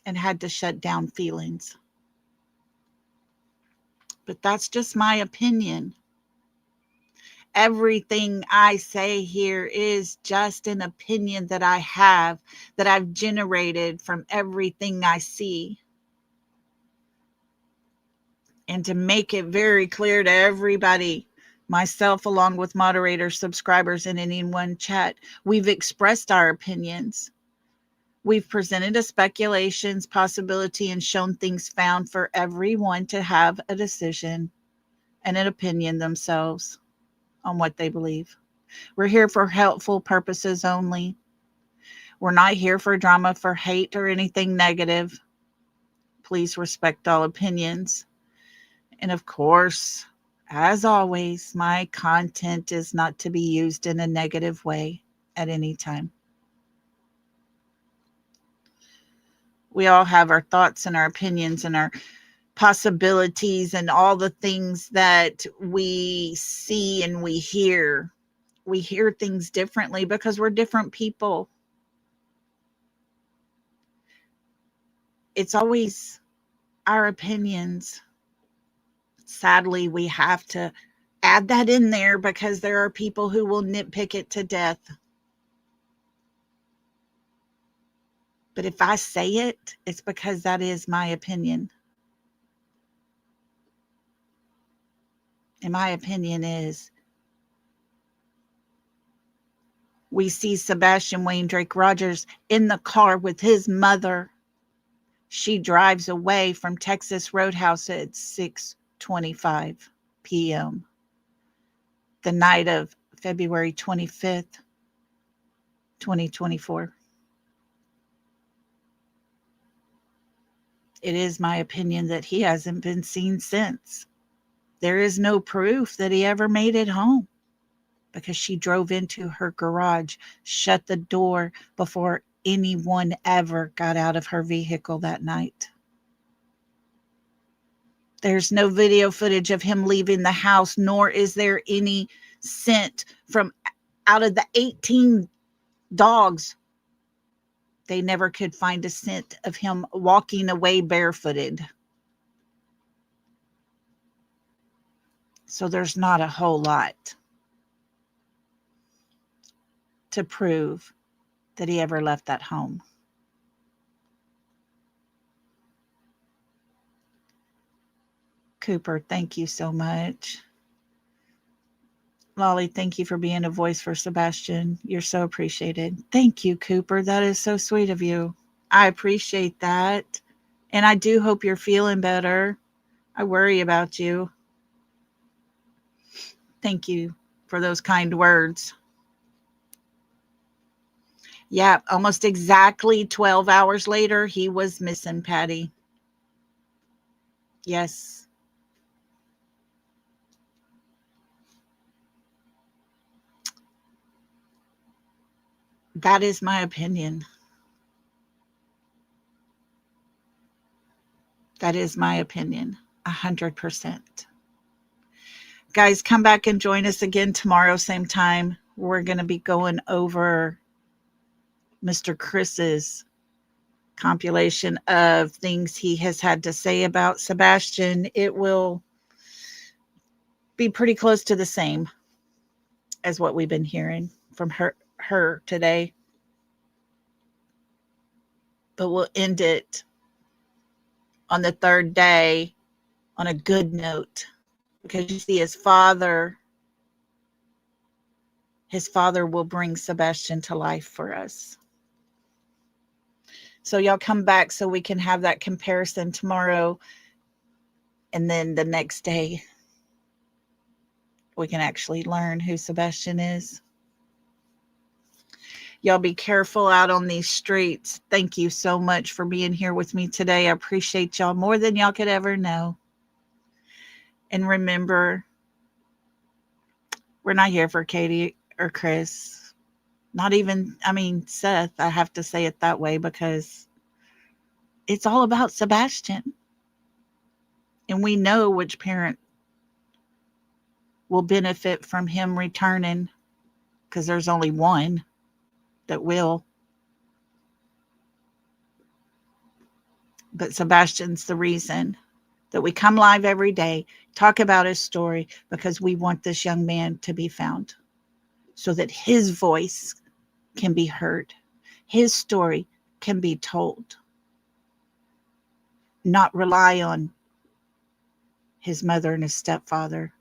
and had to shut down feelings. But that's just my opinion. Everything I say here is just an opinion that I have, that I've generated from everything I see. And to make it very clear to everybody, myself along with moderators, subscribers, and anyone chat, we've expressed our opinions. We've presented a speculations, possibility, and shown things found for everyone to have a decision and an opinion themselves on what they believe. We're here for helpful purposes only. We're not here for drama, for hate, or anything negative. Please respect all opinions. And of course, as always, my content is not to be used in a negative way at any time. We all have our thoughts and our opinions and our possibilities and all the things that we see and we hear. We hear things differently because we're different people. It's always our opinions. Sadly, we have to add that in there because there are people who will nitpick it to death. But if I say it, it's because that is my opinion. And my opinion is, we see Sebastian Wayne Drake Rogers in the car with his mother. She drives away from Texas Roadhouse at 6:25 p.m. the night of February 25th, 2024. It is my opinion that he hasn't been seen since. There is no proof that he ever made it home because she drove into her garage, shut the door before anyone ever got out of her vehicle that night. There's no video footage of him leaving the house, nor is there any scent from out of the 18 dogs. They never could find a scent of him walking away barefooted. So there's not a whole lot to prove that he ever left that home. Cooper, thank you so much. Lolly, thank you for being a voice for Sebastian. You're so appreciated. Thank you, Cooper. That is so sweet of you. I appreciate that. And I do hope you're feeling better. I worry about you. Thank you for those kind words. Yeah, almost exactly 12 hours later, he was missing, Patty. Yes. That is my opinion. That is my opinion, 100%. Guys, come back and join us again tomorrow, same time. We're going to be going over Mr. Chris's compilation of things he has had to say about Sebastian. It will be pretty close to the same as what we've been hearing from her today. But we'll end it on the third day on a good note, because you see his father will bring Sebastian to life for us. So y'all come back so we can have that comparison tomorrow, and then the next day we can actually learn who Sebastian is. Y'all be careful out on these streets. Thank you so much for being here with me today. I appreciate y'all more than y'all could ever know. And remember, we're not here for Katie or Chris. Not even, Seth. I have to say it that way because it's all about Sebastian. And we know which parent will benefit from him returning, because there's only one that will. But Sebastian's the reason that we come live every day, talk about his story, because we want this young man to be found so that his voice can be heard. His story can be told. Not rely on his mother and his stepfather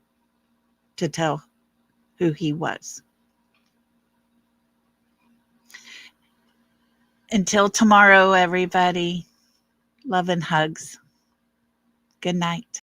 to tell who he was. Until tomorrow, everybody, love and hugs. Good night.